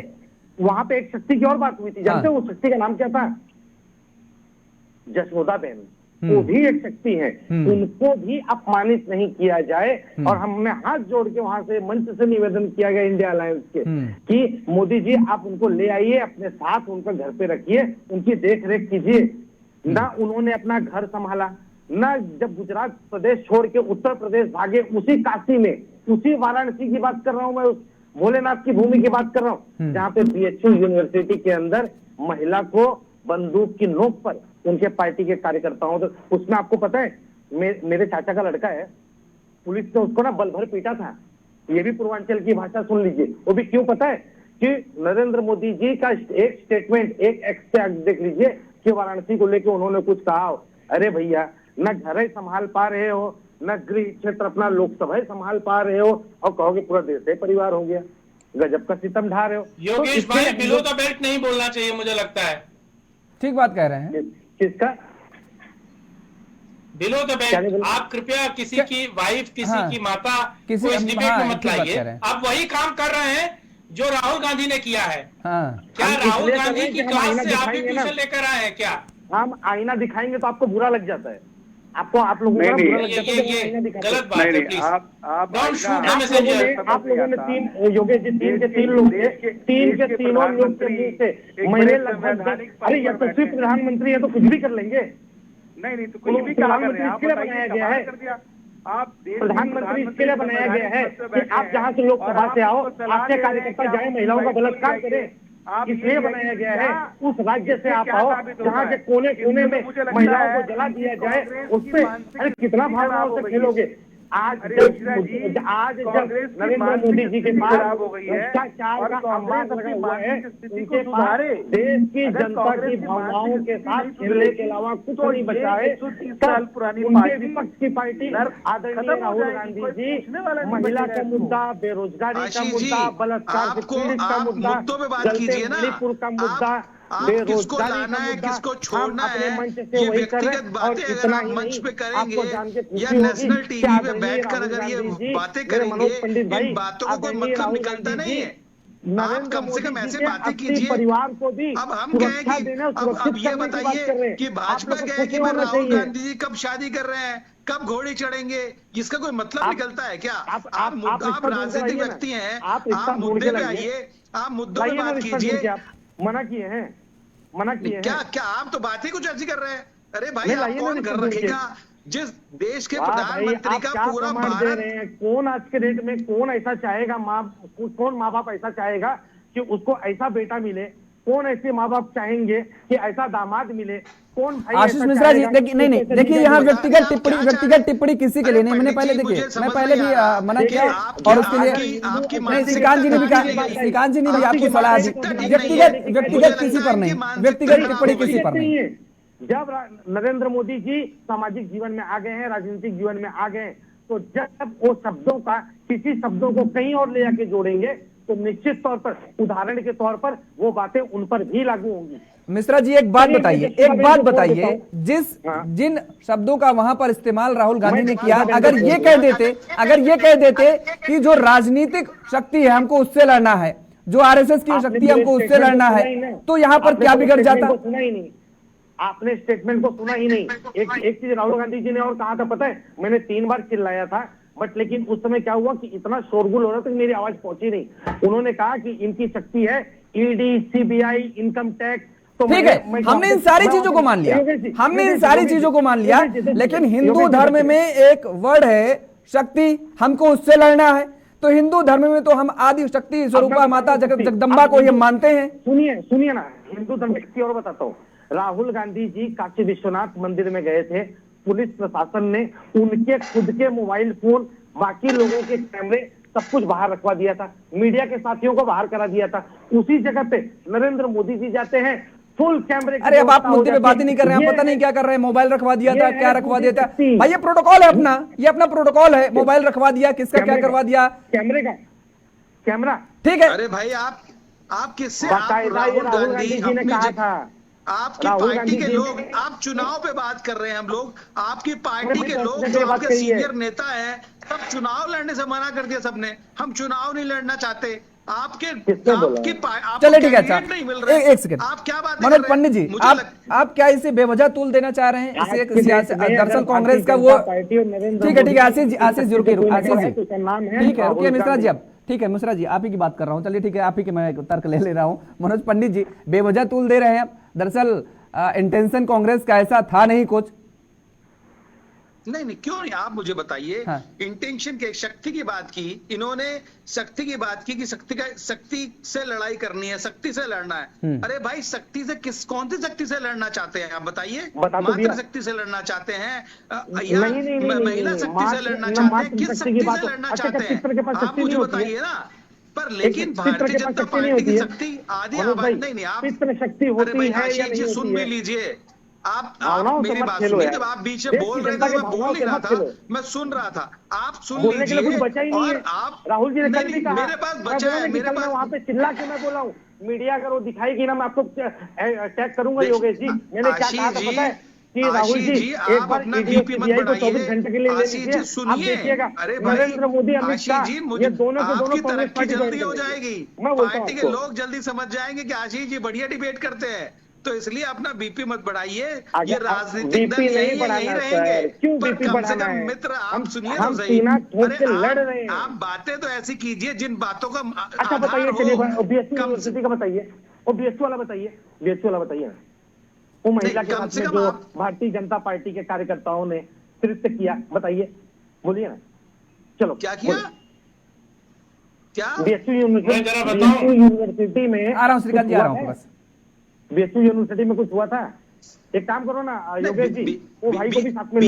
वहां पे एक शक्ति की और बात हुई थी, जानते हो उस शक्ति का नाम क्या था? जसोदा बहन। वो भी एक शक्ति है, उनको भी अपमानित नहीं किया जाए। और हमने हाथ जोड़ के वहां से मंच से निवेदन किया गया इंडिया अलायंस के कि मोदी जी आप उनको ले आइए अपने साथ, उनका घर पे रखिए, उनकी देख रेख कीजिए। ना उन्होंने अपना घर संभाला, ना जब गुजरात प्रदेश छोड़ के उत्तर प्रदेश भागे, उसी काशी में, उसी वाराणसी की बात कर रहा हूं मैं, उस भोलेनाथ की भूमि की बात कर रहा हूं, जहां पे बीएचयू यूनिवर्सिटी के अंदर महिला को बंदूक की नोक पर उनके पार्टी के कार्यकर्ताओं, तो उसमें आपको पता है मेरे चाचा का लड़का है, पुलिस ने उसको ना बल भर पीटा था। ये भी पूर्वांचल की भाषा सुन लीजिए। वो भी क्यों पता है? कि नरेंद्र मोदी जी का एक स्टेटमेंट, एक एक्सट्रैक्ट देख लीजिए कि वाराणसी को लेकर उन्होंने कुछ कहा। अरे भैया, न घर ही संभाल पा रहे हो, न गृह क्षेत्र अपना लोकसभा संभाल पा रहे हो, और कहोगे पूरा देश ही परिवार हो गया। गजब का सितम ढा रहे हो। योगेश भाई, बिलो द बेल्ट नहीं बोलना चाहिए, मुझे लगता है। ठीक बात कह रहे हैं। किसका बिलो द बेल्ट? आप कृपया किसी की वाइफ, किसी की माता को इस डिबेट में मत लाइए। आप वही काम कर रहे हैं जो राहुल गांधी ने किया है। क्या राहुल गांधी की क्लास से आप भी ट्यूशन लेकर आए हैं क्या? हम आईना दिखाएंगे तो आपको बुरा लग जाता है, आप लोगों को बुरा लग जाता है। गलत बात है, please don't shoot the messenger. आप लोगों ने 3 योगेश जी 3 के 3 लोग थे, 3 के तीनों लोग के मुंह से मैंने लगभग, अरे यशस्वी प्रधानमंत्री है तो कुछ भी कर लेंगे। नहीं तो कुछ भी कहा कर रहे हैं, इसके लिए बनाया गया है, आप प्रधानमंत्री इसके लिए बनाया गया है कि आप जहां से लोकसभा से आओ, आपके कार्यकर्ता जाए महिलाओं का बलात्कार करें। इसलिए बनाया गया है उस राज्य से आप आओ जहाँ के कोने कोने में महिलाओं को जला दिया जाए, उसपे अरे कितना भावनाओं से खेलोगे। आज जब नरेंद्र मोदी जी के पास भ्रष्टाचार का आवाज लगा हुआ है, उनके पास देश की जनता की भावनाओं के साथ खेलने के अलावा कुछ नहीं बचा है। उनके विपक्ष की पार्टी आदरणीय राहुल गांधी जी महिला का मुद्दा, बेरोजगारी का मुद्दा, बलात्कार से पीड़ित का मुद्दा, जलते मणिपुर का मुद्दा, किसको लाना है, किसको छोड़ना है, ये व्यक्तिगत बातें अगर आप मंच पे करेंगे या नेशनल टीवी पे बैठकर अगर ये बातें करेंगे, इन बातों को कोई मतलब निकलता नहीं है। आप कम से कम ऐसे बातें अपने कीजिए। परिवार को भी अब हम कहें कि अब ये बताइए कि भाजपा कहे कि भाई राहुल गांधी जी कब शादी कर रहे हैं, कब घोड़ी चढ़ेंगे, इसका कोई मतलब निकलता है क्या? आप राजनीतिक व्यक्ति हैं, आप मुद्दे पे आइए, आप मुद्दों पे बात कीजिए। मना किए हैं क्या आप तो बात ही कुछ ऐसी कर रहे हैं? अरे भाई आप कौन घर रखेगा जिस देश के प्रधानमंत्री का पूरा दे रहे हैं? कौन आज के डेट में कौन ऐसा चाहेगा, कौन माँ बाप ऐसा चाहेगा कि उसको ऐसा बेटा मिले? कौन ऐसे माँ बाप चाहेंगे कि ऐसा दामाद मिले? कौन भाई? आशीष मिश्रा जी देखिए यहाँ व्यक्तिगत टिप्पणी किसी के लिए नहीं। मैंने पहले देखिए मैं पहले भी मना किया और उसके लिए श्रीकांत जी ने भी कहा, श्रीकांत जी ने भी आपको सलाह दी, व्यक्तिगत किसी पर नहीं, व्यक्तिगत टिप्पणी किसी पर नहीं। जब नरेंद्र मोदी जी सामाजिक जीवन में आ गए हैं, राजनीतिक जीवन में आ गए, तो जब वो शब्दों का किसी शब्दों को कहीं और ले जाके जोड़ेंगे तो निश्चित तौर पर उदाहरण के तौर पर वो बातें उन पर भी लागू होंगी। मिश्रा जी एक बात बताइए, जिन शब्दों का वहां पर इस्तेमाल राहुल गांधी ने किया, अगर ये कह देते कि जो राजनीतिक शक्ति है हमको उससे लड़ना है, जो आरएसएस की शक्ति है हमको उससे लड़ना है, तो यहाँ पर क्या बिगड़ जाता? सुना ही नहीं आपने, स्टेटमेंट को सुना ही नहीं। एक चीज राहुल गांधी जी ने और कहा था पता है, मैंने 3 बार चिल्लाया था, बट लेकिन उस समय क्या हुआ कि इतना शोरगुल हो रहा था कि मेरी आवाज पहुंची नहीं। उन्होंने कहा कि इनकी शक्ति है ईडी, सीबीआई, इनकम टैक्स। तो ठीक है, हमने इन सारी चीजों को मान लिया, लेकिन हिंदू धर्म में एक वर्ड है शक्ति, हमको उससे लड़ना है। तो हिंदू धर्म में तो हम आदि शक्ति स्वरूपा माता जगदम्बा को ही मानते हैं। सुनिए ना, हिंदू धर्म की और बताता हूँ। राहुल गांधी जी काशी विश्वनाथ मंदिर में गए थे, पुलिस प्रशासन ने उनके खुद के मोबाइल फोन, बाकी लोगों के कैमरे सब कुछ बाहर रखवा दिया था, मीडिया के साथियों को बाहर करा दिया था। उसी जगह पे नरेंद्र मोदी जी जाते हैं, फुल कैमरे। अरे अब आप मुद्दे पे बात ही नहीं कर रहे हैं, पता नहीं क्या कर रहे हैं। मोबाइल रखवा दिया था, क्या रखवा दिया था भाई? ये प्रोटोकॉल है अपना, ये अपना प्रोटोकॉल है। मोबाइल रखवा दिया, किसका क्या करवा दिया? कैमरा ठीक है। अरे भाई आप किससे? राहुल गांधी जी ने कहा था, आपकी पार्टी के लोग, आप चुनाव पे बात कर रहे हैं। हम लोग आपकी पार्टी के लोग जो आपके सीनियर नेता हैं, सब चुनाव लड़ने से मना कर दिया सबने। हम चुनाव नहीं लड़ना चाहते। चलिए ठीक है, अच्छा एक सेकंड, आप क्या बात मनोज पंडित जी, आप क्या इसे बेवजह तूल देना चाह रहे हैं? इसे दरअसल कांग्रेस का वो, ठीक है आशीष जी रुकिए, आशीष जी ठीक है रुकिए, मिश्रा जी अब ठीक है, मिश्रा जी आप ही की बात कर रहा हूँ, चलिए ठीक है, आप ही के मैं तर्क ले रहा हूँ। मनोज पंडित जी बेवजह तूल दे रहे हैं, दरअसल इंटेंशन कांग्रेस का ऐसा था नहीं कुछ। नहीं क्यों नहीं, आप मुझे बताइए। हाँ। इंटेंशन के शक्ति की बात की इन्होंने, शक्ति की बात की कि शक्ति से लड़ाई करनी है, शक्ति से लड़ना है। अरे भाई शक्ति से कौन सी शक्ति से लड़ना चाहते हैं आप बताइए? मात्र शक्ति से लड़ना चाहते हैं या महिला शक्ति से लड़ना चाहते हैं? किस शक्ति से लड़ना चाहते हैं आप मुझे बताइए ना। पर लेकिन भारतीय जनता पार्टी की शक्ति आदि आबादी नहीं, आप आशीष जी सुन भी लीजिए, आप मेरी बात सुनिए। जब आप बीच में बोल रहे थे मैं बोल नहीं रहा था, मैं सुन रहा था, आप सुन लीजिए। और आप राहुल जी ने कल भी कहा, मेरे पास बचा है, मेरे पास वहाँ पे चिल्ला के मैं बोला हूँ, मीडिया अगर वो दिखाएगी ना मैं आपको टैग करूंगा। योगेश जी मैंने क्या कहा था पता है कि राहुल जी एक बार बीपी मत बढ़ाइए, 24 घंटे के लिए ले लीजिए, आप देखिएगा नरेंद्र मोदी, अमित शाह, ये दोनों के दोनों तरक्की जल्दी हो जाएगी। पार्टी के लोग जल्दी समझ जाएंगे कि आशीष जी बढ़िया डिबेट करते हैं, तो इसलिए अपना बीपी मत बढ़ाइए। ये राजनीतिक दल यही रहेंगे। क्यों पर बीपी कम से कम मित्र आप सुनिए तो सही। अरे आप बातें तो ऐसी कीजिए जिन बातों का अच्छा बताइए। चलिए बीएसयू यूनिवर्सिटी का बताइए, वो बीएसयू वाला बताइए। वो महिला के साथ में जो भारतीय जनता पार्टी के कार्यकर्ताओं ने कृत्य किया, बताइए, बोलिए ना। चलो क्या किया? क्या बीएसयू यूनिवर्सिटी में आ रहा हूँ श्रीकांत जी, आ रहा हूँ बस। बीएसयू यूनिवर्सिटी में कुछ हुआ था? एक काम करो ना योगेश जी, वो भाई को भी साथ में ले,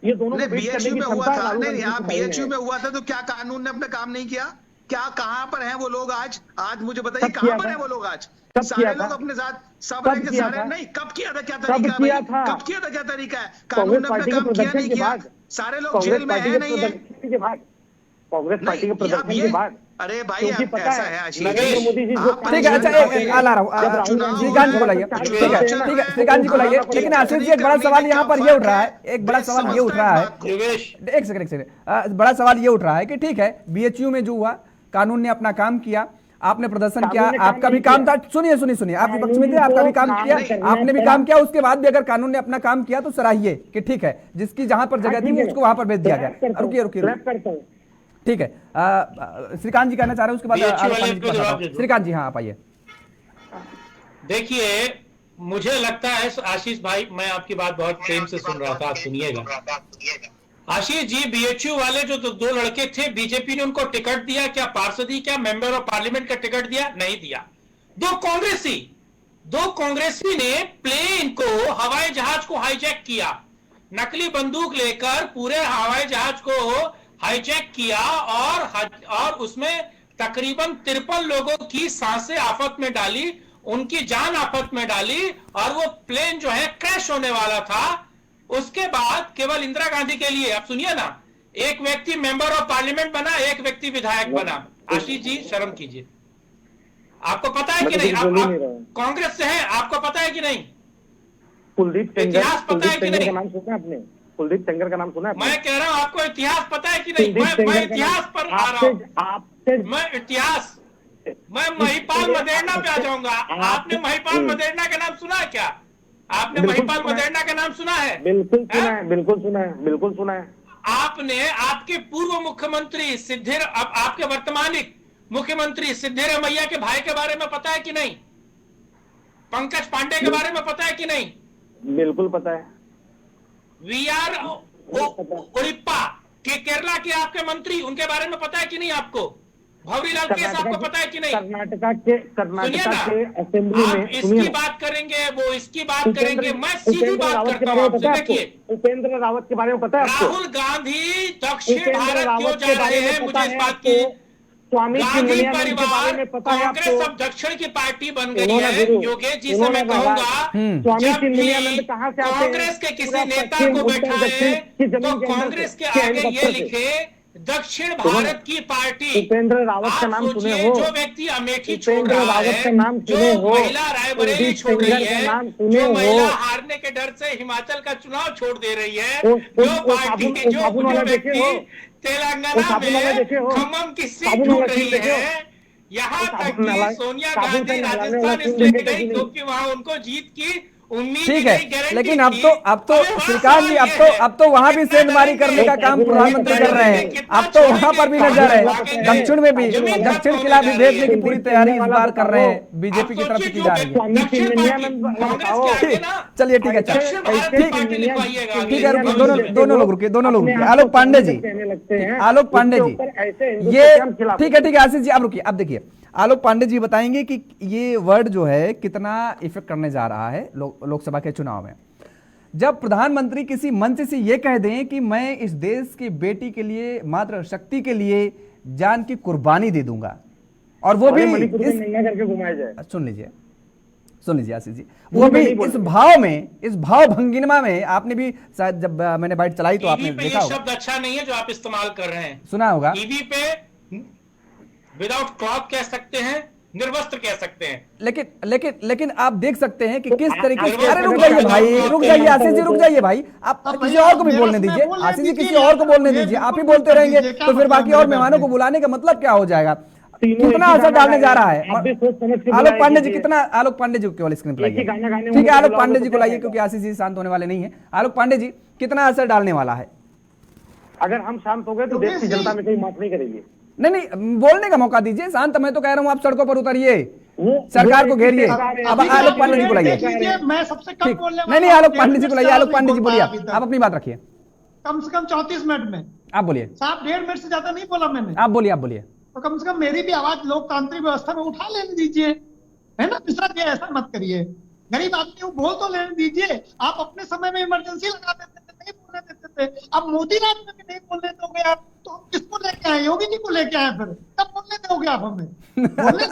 ये दोनों को बीच करने की क्षमता है। नहीं यहाँ बीएचयू में हुआ था तो क्या कानून ने अपना काम नहीं किया? क्या कहाँ पर हैं वो लोग आज मुझे बताइए, कहाँ पर हैं वो लोग आज? सारे लोग अपने साथ सब रह के सारे नहीं, कब किया था? क्या तरीका है? कब किया था? क्या तरीका है? कानून ने अपना काम किया नहीं किया? सारे लोग जेल में है नहीं है? कांग्रेस पार्टी के प्रदर्शन के बाद। अरे भाई ऐसा है नरेंद्र मोदी जी ठीक है, अच्छा ला रहा हूँ, श्रीकांत जी को लाइए, ठीक है श्रीकांत जी को लाइए। लेकिन आशीष जी एक बड़ा सवाल यहाँ पर ये उठ रहा है, एक बड़ा सवाल ये उठ रहा है, एक सेकंड बड़ा सवाल ये उठ रहा है कि ठीक है बीएचयू में जो हुआ कानून ने अपना काम किया, आपने प्रदर्शन किया, आपका भी काम था। सुनिए सुनिए सुनिए, आप विपक्ष में थे, आपका भी काम किया, आपने भी काम किया, उसके बाद भी अगर कानून ने अपना काम किया तो सराहिए कि ठीक है, जिसकी जहां पर जगह थी उसको वहां पर भेज दिया गया। रुकिए रुकिए, ठीक है। श्रीकांत जी कहना चाह रहे हैं, उसके बाद श्रीकांत जी, हाँ आप आइए। देखिए, मुझे लगता है आशीष भाई, मैं आपकी बात बहुत प्रेम से सुन रहा था, आप सुनिएगा। आशीष जी, बीएचयू वाले जो दो लड़के थे, बीजेपी ने उनको टिकट दिया क्या? पार्षदी क्या? मेंबर ऑफ पार्लियामेंट का टिकट दिया? नहीं दिया। दो कांग्रेसी ने प्लेन को, हवाई जहाज को हाईजैक किया, नकली बंदूक लेकर पूरे हवाई जहाज को हाईजैक किया और उसमें तकरीबन 53 लोगों की सांसें आफत में डाली, उनकी जान आफत में डाली, और वो प्लेन जो है क्रैश होने वाला था। उसके बाद केवल इंदिरा गांधी के लिए, आप सुनिए ना, एक व्यक्ति मेंबर ऑफ पार्लियामेंट बना, एक व्यक्ति विधायक बना। आशीष जी शर्म कीजिए, आपको पता है कि नहीं? आप कांग्रेस से हैं, आपको पता है कि नहीं? कुलदीप इतिहास पता है कि नहीं? का नाम सुना आपने? कुलदीप सेंगर का नाम सुना है? मैं कह रहा हूं, आपको इतिहास पता है कि नहीं? मैं इतिहास पर आ रहा हूं, मैं इतिहास, मैं महिपाल मदेरणा पे आ जाऊंगा। आपने महिपाल मदेरणा का नाम सुना है क्या? आपने महिपाल मदेरणा का नाम सुना है? बिल्कुल सुना है, बिल्कुल सुना है, बिल्कुल सुना है। आपने आपके पूर्व मुख्यमंत्री आपके वर्तमानिक मुख्यमंत्री सिद्धिरमैया के भाई के बारे में पता है कि नहीं? पंकज पांडे के बारे में पता है कि नहीं? बिल्कुल पता है। वी.आर. ओडिप्पा के केरला के आपके मंत्री, उनके बारे में पता है कि नहीं आपको? भंवरीलाल केस आपको पता है कि नहीं? कर्नाटका के असेंबली में इसकी बात करेंगे, वो इसकी बात करेंगे, मैं सीधी बात करता हूँ आपसे। देखिए, उपेंद्र रावत के बारे में पता है आपको? राहुल गांधी दक्षिण भारत क्यों जा रहे हैं, मुझे इस बात की, गांधी परिवार कांग्रेस अब दक्षिण की पार्टी बन गई है। योगेश जी से मैं कहूंगा, जब भी कांग्रेस के किसी नेता को बैठाए तो कांग्रेस के आगे ये लिखे दक्षिण भारत की पार्टी। उपेंद्र रावत का नाम सुने हो? जो व्यक्ति अमेठी छोड़ रहा है, जो महिला रायबरेली छोड़ रही है, जो महिला हारने के डर से हिमाचल का चुनाव छोड़ दे रही है, जो पार्टी, जो व्यक्ति तेलंगाना में खम्मम की सीट ढूंढ रही है, यहाँ तक कि सोनिया गांधी राजस्थान इसलिए गई क्योंकि वहां उनको जीत की उम्मीद। ठीक है, लेकिन अब तो श्रीकांत जी, अब तो वहां भी सेंधमारी करने का काम प्रधानमंत्री कर रहे हैं। अब तो वहां पर भी नजर है, दक्षिण में भी, दक्षिण किला भी भेजने की पूरी तैयारी इस बार कर रहे हैं, बीजेपी की तरफ से की जा रही है। चलिए ठीक है, ठीक है, दोनों लोग रुकिए। आलोक पांडे जी, ये ठीक है आशीष जी, अब रुकिए। अब देखिए, आलोक पांडे जी बताएंगे कि ये वर्ड जो है कितना इफेक्ट करने जा रहा है लोकसभा के चुनाव में, जब प्रधानमंत्री किसी मंच से ये कह दें कि मैं इस देश की बेटी के लिए, मातृ शक्ति के लिए जान की कुर्बानी दे दूंगा, और वो भी करके घुमाया जाए। सुन लीजिए आशीष जी, वो भी इस भाव में, इस भाव भंगिमा में। आपने भी शायद जब मैंने बाइट चलाई तो आपने देखा होगा, शब्द अच्छा नहीं है जो आप इस्तेमाल कर रहे हैं, सुना होगा। ईवी पे विदाउट क्लॉथ कह सकते हैं, निर्वस्त्र कह सकते हैं, लेकिन आप देख सकते हैं कि किस तरीके से। अरे रुक जाइए भाई, रुक जाइए आशीष जी, रुक जाइए भाई, आप किसी और को भी बोलने दीजिए। आशीष जी, किसी और को बोलने दीजिए, आप ही बोलते रहेंगे तो फिर बाकी और मेहमानों को बुलाने का मतलब क्या हो जाएगा? कितना असर डालने जा रहा है? आलोक पांडे जी, कितना, आलोक पांडे जी केवल स्क्रीन पर लाइए, ठीक है, आलोक पांडे जी को लाइए, क्योंकि आशीष जी शांत होने वाले नहीं है। आलोक पांडे जी, कितना असर डालने वाला है? अगर हम शांत हो गए तो देश की जनता में कोई माफ नहीं करेगी। नहीं, बोलने का मौका दीजिए। शांत मैं तो कह रहा हूं, आप सड़कों पर उतरिए, सरकार को घेरिए। अब आलोक पांडे जी को लाइए, मैं सबसे कम बोलने नहीं, आलोक पांडे जी को लाइए। आलोक पांडे जी बोलिए, आप अपनी बात रखिए। कम से कम 34 मिनट में आप बोलिए। साहब 1.5 मिनट से ज्यादा नहीं बोला मैंने। आप बोलिए। तो कम से कम मेरी भी आवाज लोकतांत्रिक व्यवस्था में उठा लेने दीजिए, है ना मिश्रा जी, ऐसा मत करिए। गरीब आदमी को बोल तो लेने दीजिए। आप अपने समय में इमरजेंसी लगा देते थे, नहीं बोलने देते थे। अब मोदी राज में भी नहीं बोलने दोगे आप, तो हम किसको लेके आए? योगी जी को लेके आए, फिर तब बोलने दोगे आप हमें? बोलने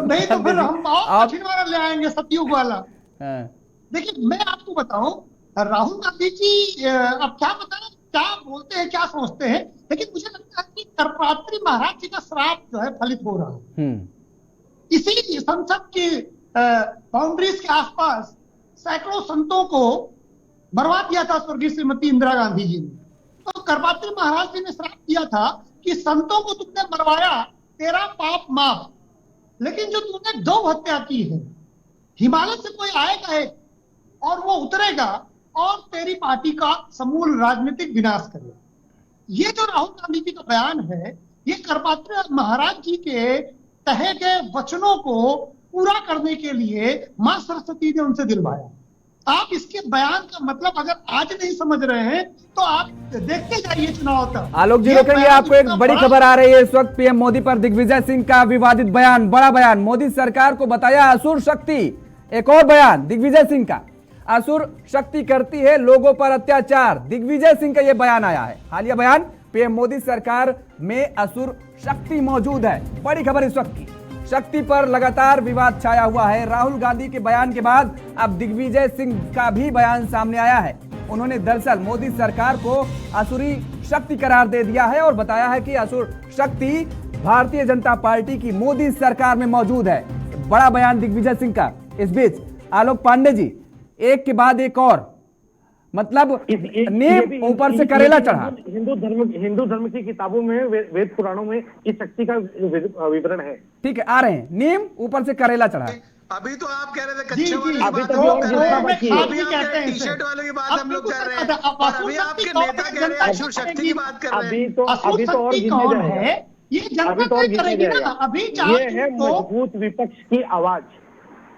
नहीं तो फिर हम कठिन वाला ले आएंगे, सतयुग वाला। देखिए, मैं आपको बताऊं, राहुल गांधी जी अब क्या बताएं, क्या बोलते हैं, क्या सोचते हैं, लेकिन मुझे लगता है कि कर्पात्री महाराज जी का श्राप जो है फलित हो रहा है। इसी संसद की बाउंड्रीज के आसपास सैकड़ों संतों को मरवा दिया था स्वर्गीय श्रीमती इंदिरा गांधी जी ने। तो कर्पात्री महाराज जी ने श्राप दिया था कि संतों को तुमने मरवाया, तेरा पाप माफ, लेकिन जो तूने गौ हत्या की है, हिमालय से कोई आएगा एक और वो उतरेगा और तेरी पार्टी का समूल राजनीतिक विनाश करेगा। ये जो राहुल गांधी जी का बयान है, ये करपात्र महाराज जी के कहे गए वचनों को पूरा करने के लिए मां सरस्वती ने उनसे दिलवाया। आप इसके बयान का मतलब अगर आज नहीं समझ रहे हैं तो आप देखते जाइए चुनाव तक। आलोक जी रोकेंगे, आपको एक बड़ी खबर आ रही है इस वक्त। पीएम मोदी पर दिग्विजय सिंह का विवादित बयान, बड़ा बयान। मोदी सरकार को बताया असुर शक्ति। एक और बयान दिग्विजय सिंह का, असुर शक्ति करती है लोगों पर अत्याचार। दिग्विजय सिंह का यह बयान आया है, हालिया बयान। पीएम मोदी सरकार में असुर शक्ति मौजूद है। बड़ी खबर इस वक्त की, शक्ति पर लगातार विवाद छाया हुआ है। राहुल गांधी के बयान के बाद अब दिग्विजय सिंह का भी बयान सामने आया है। उन्होंने दरअसल मोदी सरकार को असुरी शक्ति करार दे दिया है और बताया है कि असुर शक्ति भारतीय जनता पार्टी की मोदी सरकार में मौजूद है। बड़ा बयान दिग्विजय सिंह का। इस बीच आलोक पांडे जी एक के बाद एक और, मतलब नींव ऊपर से करेला चढ़ा। हिंदू धर्म की किताबों में, वेद पुराणों में इस शक्ति का विवरण है। ठीक है, आ रहे हैं, नींव ऊपर से करेला चढ़ा। अभी तो आप कह रहे थे कच्चे वाले की अभी बात तो हम लोग कर रहे हैं, अभी अभी आप टी शर्ट वालों की बात हम लोग कर रहे हैं, और अभी आपके नेता कह रहे हैं असुर शक्ति की बात कर रहे हैं। अभी तो और कौन है ये जनता तय करेगी ना। अभी ये है मजबूत विपक्ष की आवाज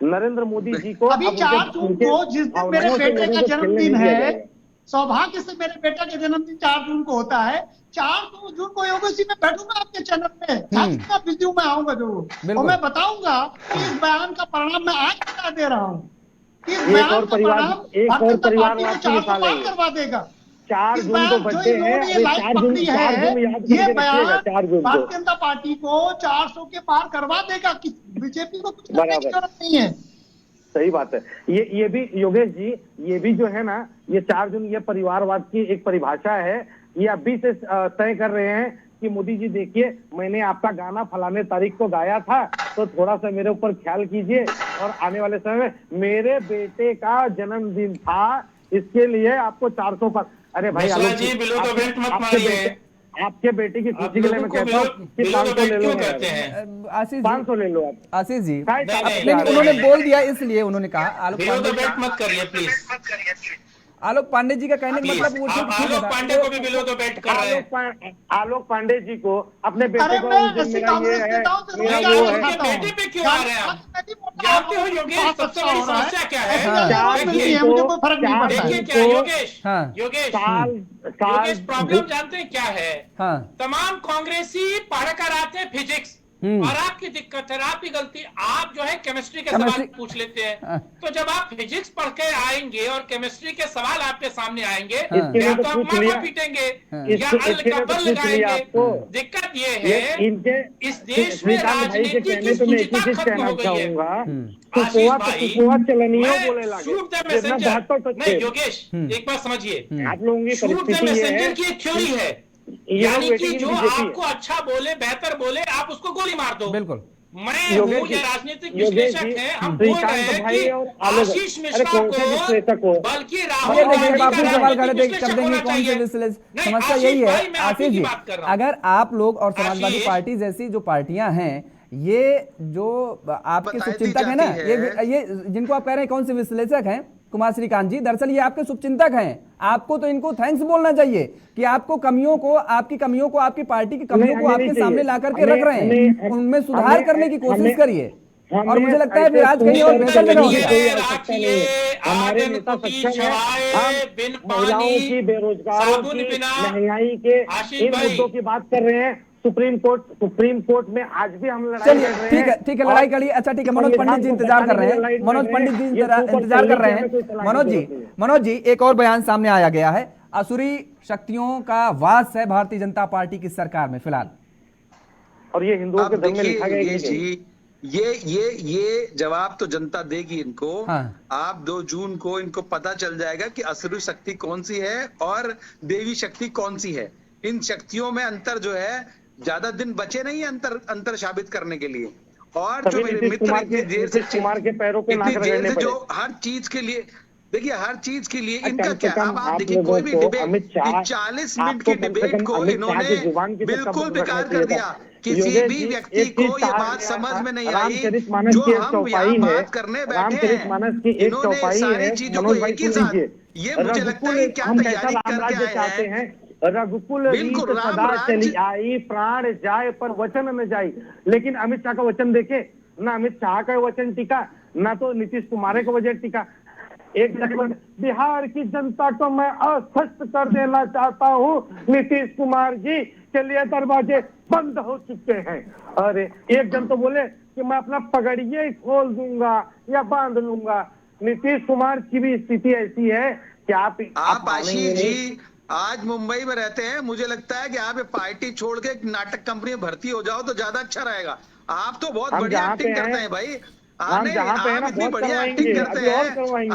नरेंद्र मोदी जी को। अभी 4 जून को, जिस दिन मेरे बेटे का जन्मदिन है, सौभाग्य से मेरे बेटा का जन्मदिन 4 जून को होता है। 4 जून को योगेश में बैठूंगा आपके चैनल में, बिजली में आऊंगा जरूर, और मैं बताऊंगा कि इस बयान का परिणाम मैं आज बता दे रहा हूँ। इस बयान का परिणाम भारतीय जनता पार्टी को 4 पार करवा देगा। 4 जून को बर्थडे है, ये बयान भारतीय जनता पार्टी को 400 के पार करवा देगा। बीजेपी को कुछ करने की जरूरत नहीं है। सही बात है। ये भी योगेश जी, ये भी जो है ना, ये 4 जून ये परिवारवाद की एक परिभाषा है। ये अभी से तय कर रहे हैं कि मोदी जी देखिए, मैंने आपका गाना फलाने तारीख को गाया था, तो थोड़ा सा मेरे ऊपर ख्याल कीजिए, और आने वाले समय में मेरे बेटे का जन्मदिन था, इसके लिए आपको 400 पर। अरे भाई आलोक जी, आपके बेटे की खुशी के लिए मैं कहता हूँ कि 500 ले लो। आशीष 500 ले लो आप। आशीष जी, उन्होंने बोल दिया इसलिए उन्होंने कहा। आलोक मत करिए प्लीज। आलोक पांडे जी का कहने का मतलब वो आलोक पांडे को भी बिलो तो बैठ कर रहे हैं। आलोक पांडे जी को अपने बेटे को बेटे पे क्यों आ रहे हैं आप? जानते हो योगेश सबसे बड़ी समस्या क्या है? देखिए क्या योगेश प्रॉब्लम जानते हैं क्या है? तमाम कांग्रेसी पढ़कर आते हैं फिजिक्स, और आपकी दिक्कत है, आपकी गलती, आप जो है केमिस्ट्री के सवाल पूछ लेते हैं। तो जब आप फिजिक्स पढ़ के आएंगे और केमिस्ट्री के सवाल आपके सामने आएंगे, या तो आप माँ को पीटेंगे या अल्ल का बल लगाएंगे। दिक्कत ये है इस देश में राजनीति की शुचिता खत्म हो गई है। आशीष भाई, शूट द मैसेंजर, नहीं योगेश एक बात समझिए, शूट द मैसेंजर की एक थ्योरी है, यानी कि जो आपको अच्छा बोले, बेहतर बोले, आप उसको गोली मार दो। बिल्कुल। मैं हूँ, ये राजनीतिक विश्लेषक हैं, हम बोल रहे हैं कि आशीष मिश्रा को बल्कि राहुल गांधी का राजनीतिक विश्लेषक होना चाहिए। समस्या यही है आशीष जी, अगर आप लोग और समाजवादी पार्टी जैसी जो पार्टियां हैं, ये जो आपके शुभचिंतक है ना, ये जिनको आप कह रहे हैं कौन से विश्लेषक हैं, कुमार श्रीकांत जी, दरअसल ये आपके शुभचिंतक हैं। आपको तो इनको थैंक्स बोलना चाहिए कि आपको कमियों को, आपकी कमियों को, आपकी पार्टी की कमियों को आपके सामने ला करके रख रहे हैं, उनमें सुधार करने की कोशिश करिए। और मुझे लगता है फिर आज कहीं और बेहतर जगह होगी। हमारे नेता महिलाओं की, बेरोजगारों की, महंगाई के इन मुद्दों की बात कर रहे हैं। सुप्रीम कोर्ट में आज भी हम लड़ाई लड़ रहे हैं। ठीक है, लड़ाई करिए। अच्छा ठीक है, मनोज पंडित जी इंतजार कर रहे हैं, मनोज पंडित जी इंतजार कर रहे हैं। मनोज जी एक और बयान सामने आया गया है, असुरी शक्तियों का वास है भारतीय जनता पार्टी की सरकार में फिलहाल, और ये हिंदुओं के धर्म में लिखा गया है। ये जवाब तो जनता देगी इनको। हाँ। आप 2 जून को इनको पता चल जाएगा कि असुरी शक्ति कौन सी है और देवी शक्ति कौन सी है। इन शक्तियों में अंतर जो है, ज्यादा दिन बचे नहीं अंतर साबित करने के लिए। और जो मेरे मित्र इतनी देर से कुमार के पैरों पे नाक रगड़ने पड़े, जो हर चीज के लिए देखिए हर चीज के लिए कम इनका से क्या, कम अब आप आप देखिए लोगों कोई भी को डिबेट, अमित शाह 40 मिनट आपको की कम से डिबेट कम को अमित शाह इन्होंने की जुबान की तो बिल्कुल कब्ज बेकार रखना कर चाहिए दिया। था। किसी योगेश भी जी, व्यक्ति एक चीज को ये कहा बात गया समझ था, में नहीं आई रामचरितमानस जो की एक हम चौपाई यहाँ है, बात करने बैठे हैं। रामचरितमानस की एक इन्होंने चौपाई सारी है, चीजों को मनोज भाई एक ही सुन साथ, लीजिए। ये मुझे लगता है कि क्या हम कैसा तैयारी राम करके राज्य आए चाहते हैं। हैं, रघुकुल बिल्कुल, रीत राम सदा राज्य- चली आई, प्राण जाए पर वचन न जाई। लेकिन अमित शाह का वचन देखे ना, अमित शाह का वचन टिका ना, तो नीतीश कुमार का वचन टिका। एक जगह बिहार की जनता को मैं अस्वस्थ कर देना चाहता हूँ, नीतीश कुमार जी के लिए दरवाजे बंद हो चुके हैं। अरे एक जन तो बोले कि मैं अपना पगड़िए खोल दूंगा या बांध लूंगा। नीतीश कुमार की भी स्थिति ऐसी है कि आप आशीष जी आज मुंबई में रहते हैं, मुझे लगता है कि आप ये पार्टी छोड़ के एक नाटक कंपनी में भर्ती हो जाओ तो ज्यादा अच्छा रहेगा। आप तो बहुत बढ़िया एक्टिंग करते हैं भाई। हम जहाँ पे है ना, इतनी बहुत बढ़िया करवाएंगे, एक्टिंग करते अभी और हैं करवाएंगे।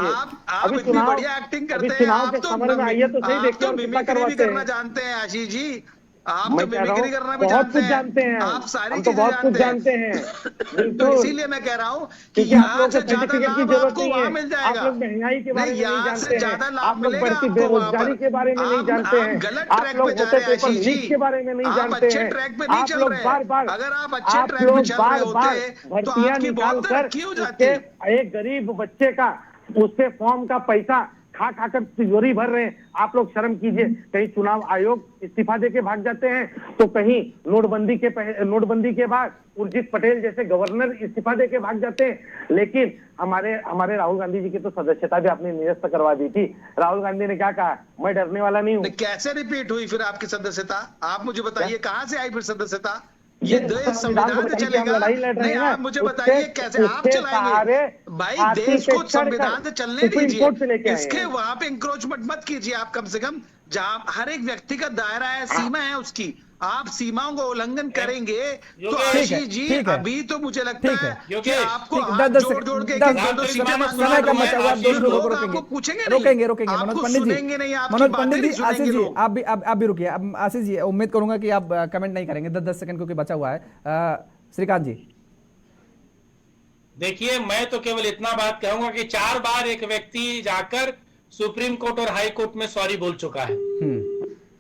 आप इतनी बढ़िया एक्टिंग करते हैं। चुनाव आप के तो समर में आइए तो सही, देखिए और कितना मिमिक्री भी करवाते करना हैं। जानते हैं आशीष जी, आप मैं तो कह रहा हूँ, मिमिक्री करना भी बहुत कुछ जानते हैं, आप सारी हम तो चीजें बहुत कुछ जानते हैं। तो बिल्कुल, इसीलिए मैं कह रहा हूँ कि क्योंकि आप यहाँ लोगों से को ज्यादा सर्टिफिकेट की लाभ जरूरत आपको नहीं वहां है। मिल जाएगा। आप लोग महंगाई के बारे में नहीं यहाँ से जानते ज्यादा हैं, लाभ आप लोग मिलेगा बढ़ती आपको वहां बेरोजगारी पर। के बारे में नहीं जानते आप हैं, गलत आप ट्रैक लोग पे जा होते रहे हैं पेपर आशीष लीक जी, के बारे में नहीं आप जानते अच्छे हैं। ट्रैक पे नहीं आप चल लोग रहे बार हैं। बार अगर आप अच्छे ट्रैक पे चल रहे बार होते तो भर्तियां आपकी निकाल बहुत कर तरक्की हो जाती। एक गरीब बच्चे का उसके फॉर्म का पैसा खा खाकर तिजोरी भर रहे हैं। आप लोग शर्म कीजिए, कहीं चुनाव आयोग इस्तीफा देके भाग जाते हैं, तो कहीं नोटबंदी के बाद उर्जित पटेल जैसे गवर्नर इस्तीफा देके भाग जाते हैं। लेकिन हमारे राहुल गांधी जी की तो सदस्यता भी आपने निरस्त करवा दी थी। राहुल गांधी ने क्या कहा, मैं डरने वाला नहीं हूँ। कैसे रिपीट हुई फिर आपकी सदस्यता, आप मुझे बताइए कहाँ से आई फिर सदस्यता? ये देश संविधान से चलेगा? लड़ाई लड़ रहे नहीं, हैं, आप मुझे बताइए कैसे आप चलाएंगे? भाई देश को संविधान से चलने दीजिए, इसके वहां पे इंक्रोचमेंट मत कीजिए। आप कम से कम जहाँ हर एक व्यक्ति का दायरा है, सीमा है उसकी, आप सीमाओं को उल्लंघन करेंगे तो आशीष जी अभी तो मुझे लगता है कि आपको हाथ जोड़ के समय कम बचा हुआ, आपको पूछेंगे, रोकेंगे आपको सुनेंगे नहीं, मनोज पंडित जी, आशीष जी आप भी रुकिए। अब आशीष जी उम्मीद करूंगा कि आप कमेंट नहीं करेंगे, 10 सेकंड क्योंकि बचा हुआ है। श्रीकांत जी देखिए, मैं तो केवल इतना बात कहूंगा कि 4 बार एक व्यक्ति जाकर सुप्रीम कोर्ट और हाई कोर्ट में सॉरी बोल चुका है।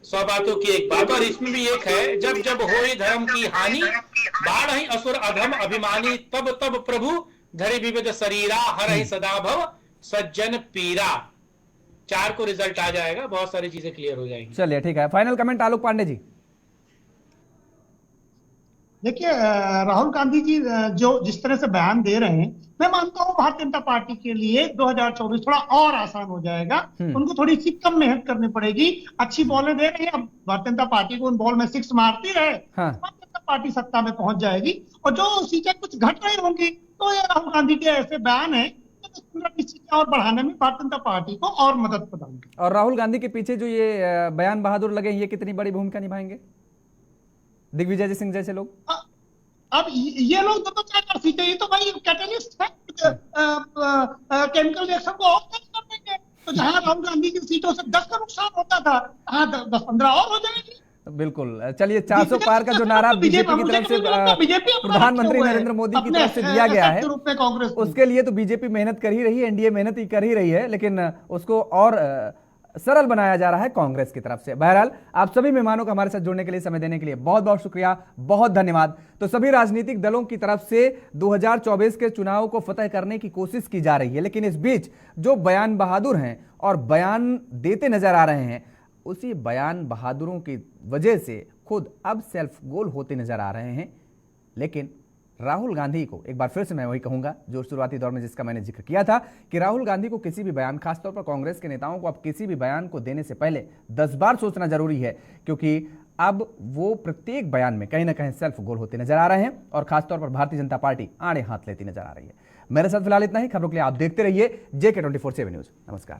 100 बातों की एक बात, और इसमें भी एक है, जब जब होई धर्म की हानि, बाढ़ ही असुर अधम अभिमानी, तब तब प्रभु धरि विविध शरीरा, हर ही सदा भव सज्जन पीरा। 4 को रिजल्ट आ जाएगा, बहुत सारी चीजें क्लियर हो जाएंगी। चलिए ठीक है, फाइनल कमेंट आलोक पांडे जी। देखिए, राहुल गांधी जी जो जिस तरह से बयान दे रहे हैं, मैं मानता हूँ भारतीय जनता पार्टी के लिए 2024 थोड़ा और आसान हो जाएगा। उनको थोड़ी सी कम मेहनत करनी पड़ेगी। अच्छी बॉलें दे रही है, अब भारतीय जनता पार्टी को उन बॉल में 6 मारती रहे, भारतीय जनता पार्टी सत्ता में पहुंच जाएगी। और जो सीटें कुछ घट रही होंगी तो ये राहुल गांधी के ऐसे बयान है तो 15-20 सीटें और बढ़ाने में भारतीय जनता पार्टी को और मदद प्रदान करेगी। और राहुल गांधी के पीछे जो ये बयान बहादुर लगे, ये कितनी बड़ी भूमिका निभाएंगे? दिग्विजय सिंह जैसे लोग, अब ये लोग तो 4 सीटें, ये तो भाई कैटलिस्ट है, केमिकल रिएक्शन को और तेज कर देंगे। तो जहां राहुल गांधी की सीटों से 10 का नुकसान होता था, 10-15 और हो जाएगी। बिल्कुल। चलिए, 400 पार का जो नारा बीजेपी की तरफ से प्रधानमंत्री नरेंद्र मोदी की तरफ से दिया गया है, उसके लिए तो बीजेपी मेहनत कर ही रही है, एनडीए मेहनत ही कर ही रही है, लेकिन उसको और सरल बनाया जा रहा है कांग्रेस की तरफ से। बहरहाल, आप सभी मेहमानों को हमारे साथ जुड़ने के लिए, समय देने के लिए बहुत बहुत शुक्रिया, बहुत धन्यवाद। तो सभी राजनीतिक दलों की तरफ से 2024 के चुनाव को फतह करने की कोशिश की जा रही है, लेकिन इस बीच जो बयान बहादुर हैं और बयान देते नजर आ रहे हैं, उसी बयान बहादुरों की वजह से खुद अब सेल्फ गोल होते नजर आ रहे हैं। लेकिन राहुल गांधी को एक बार फिर से मैं वही कहूंगा जो शुरुआती दौर में जिसका मैंने जिक्र किया था कि राहुल गांधी को किसी भी बयान, खासतौर पर कांग्रेस के नेताओं को अब किसी भी बयान को देने से पहले 10 बार सोचना जरूरी है, क्योंकि अब वो प्रत्येक बयान में कहीं ना कहीं सेल्फ गोल होते नजर आ रहे हैं और खासतौर पर भारतीय जनता पार्टी आड़े हाथ लेती नजर आ रही है। मेरे साथ फिलहाल इतना ही। खबरों के लिए आप देखते रहिए JK24/7 न्यूज। नमस्कार।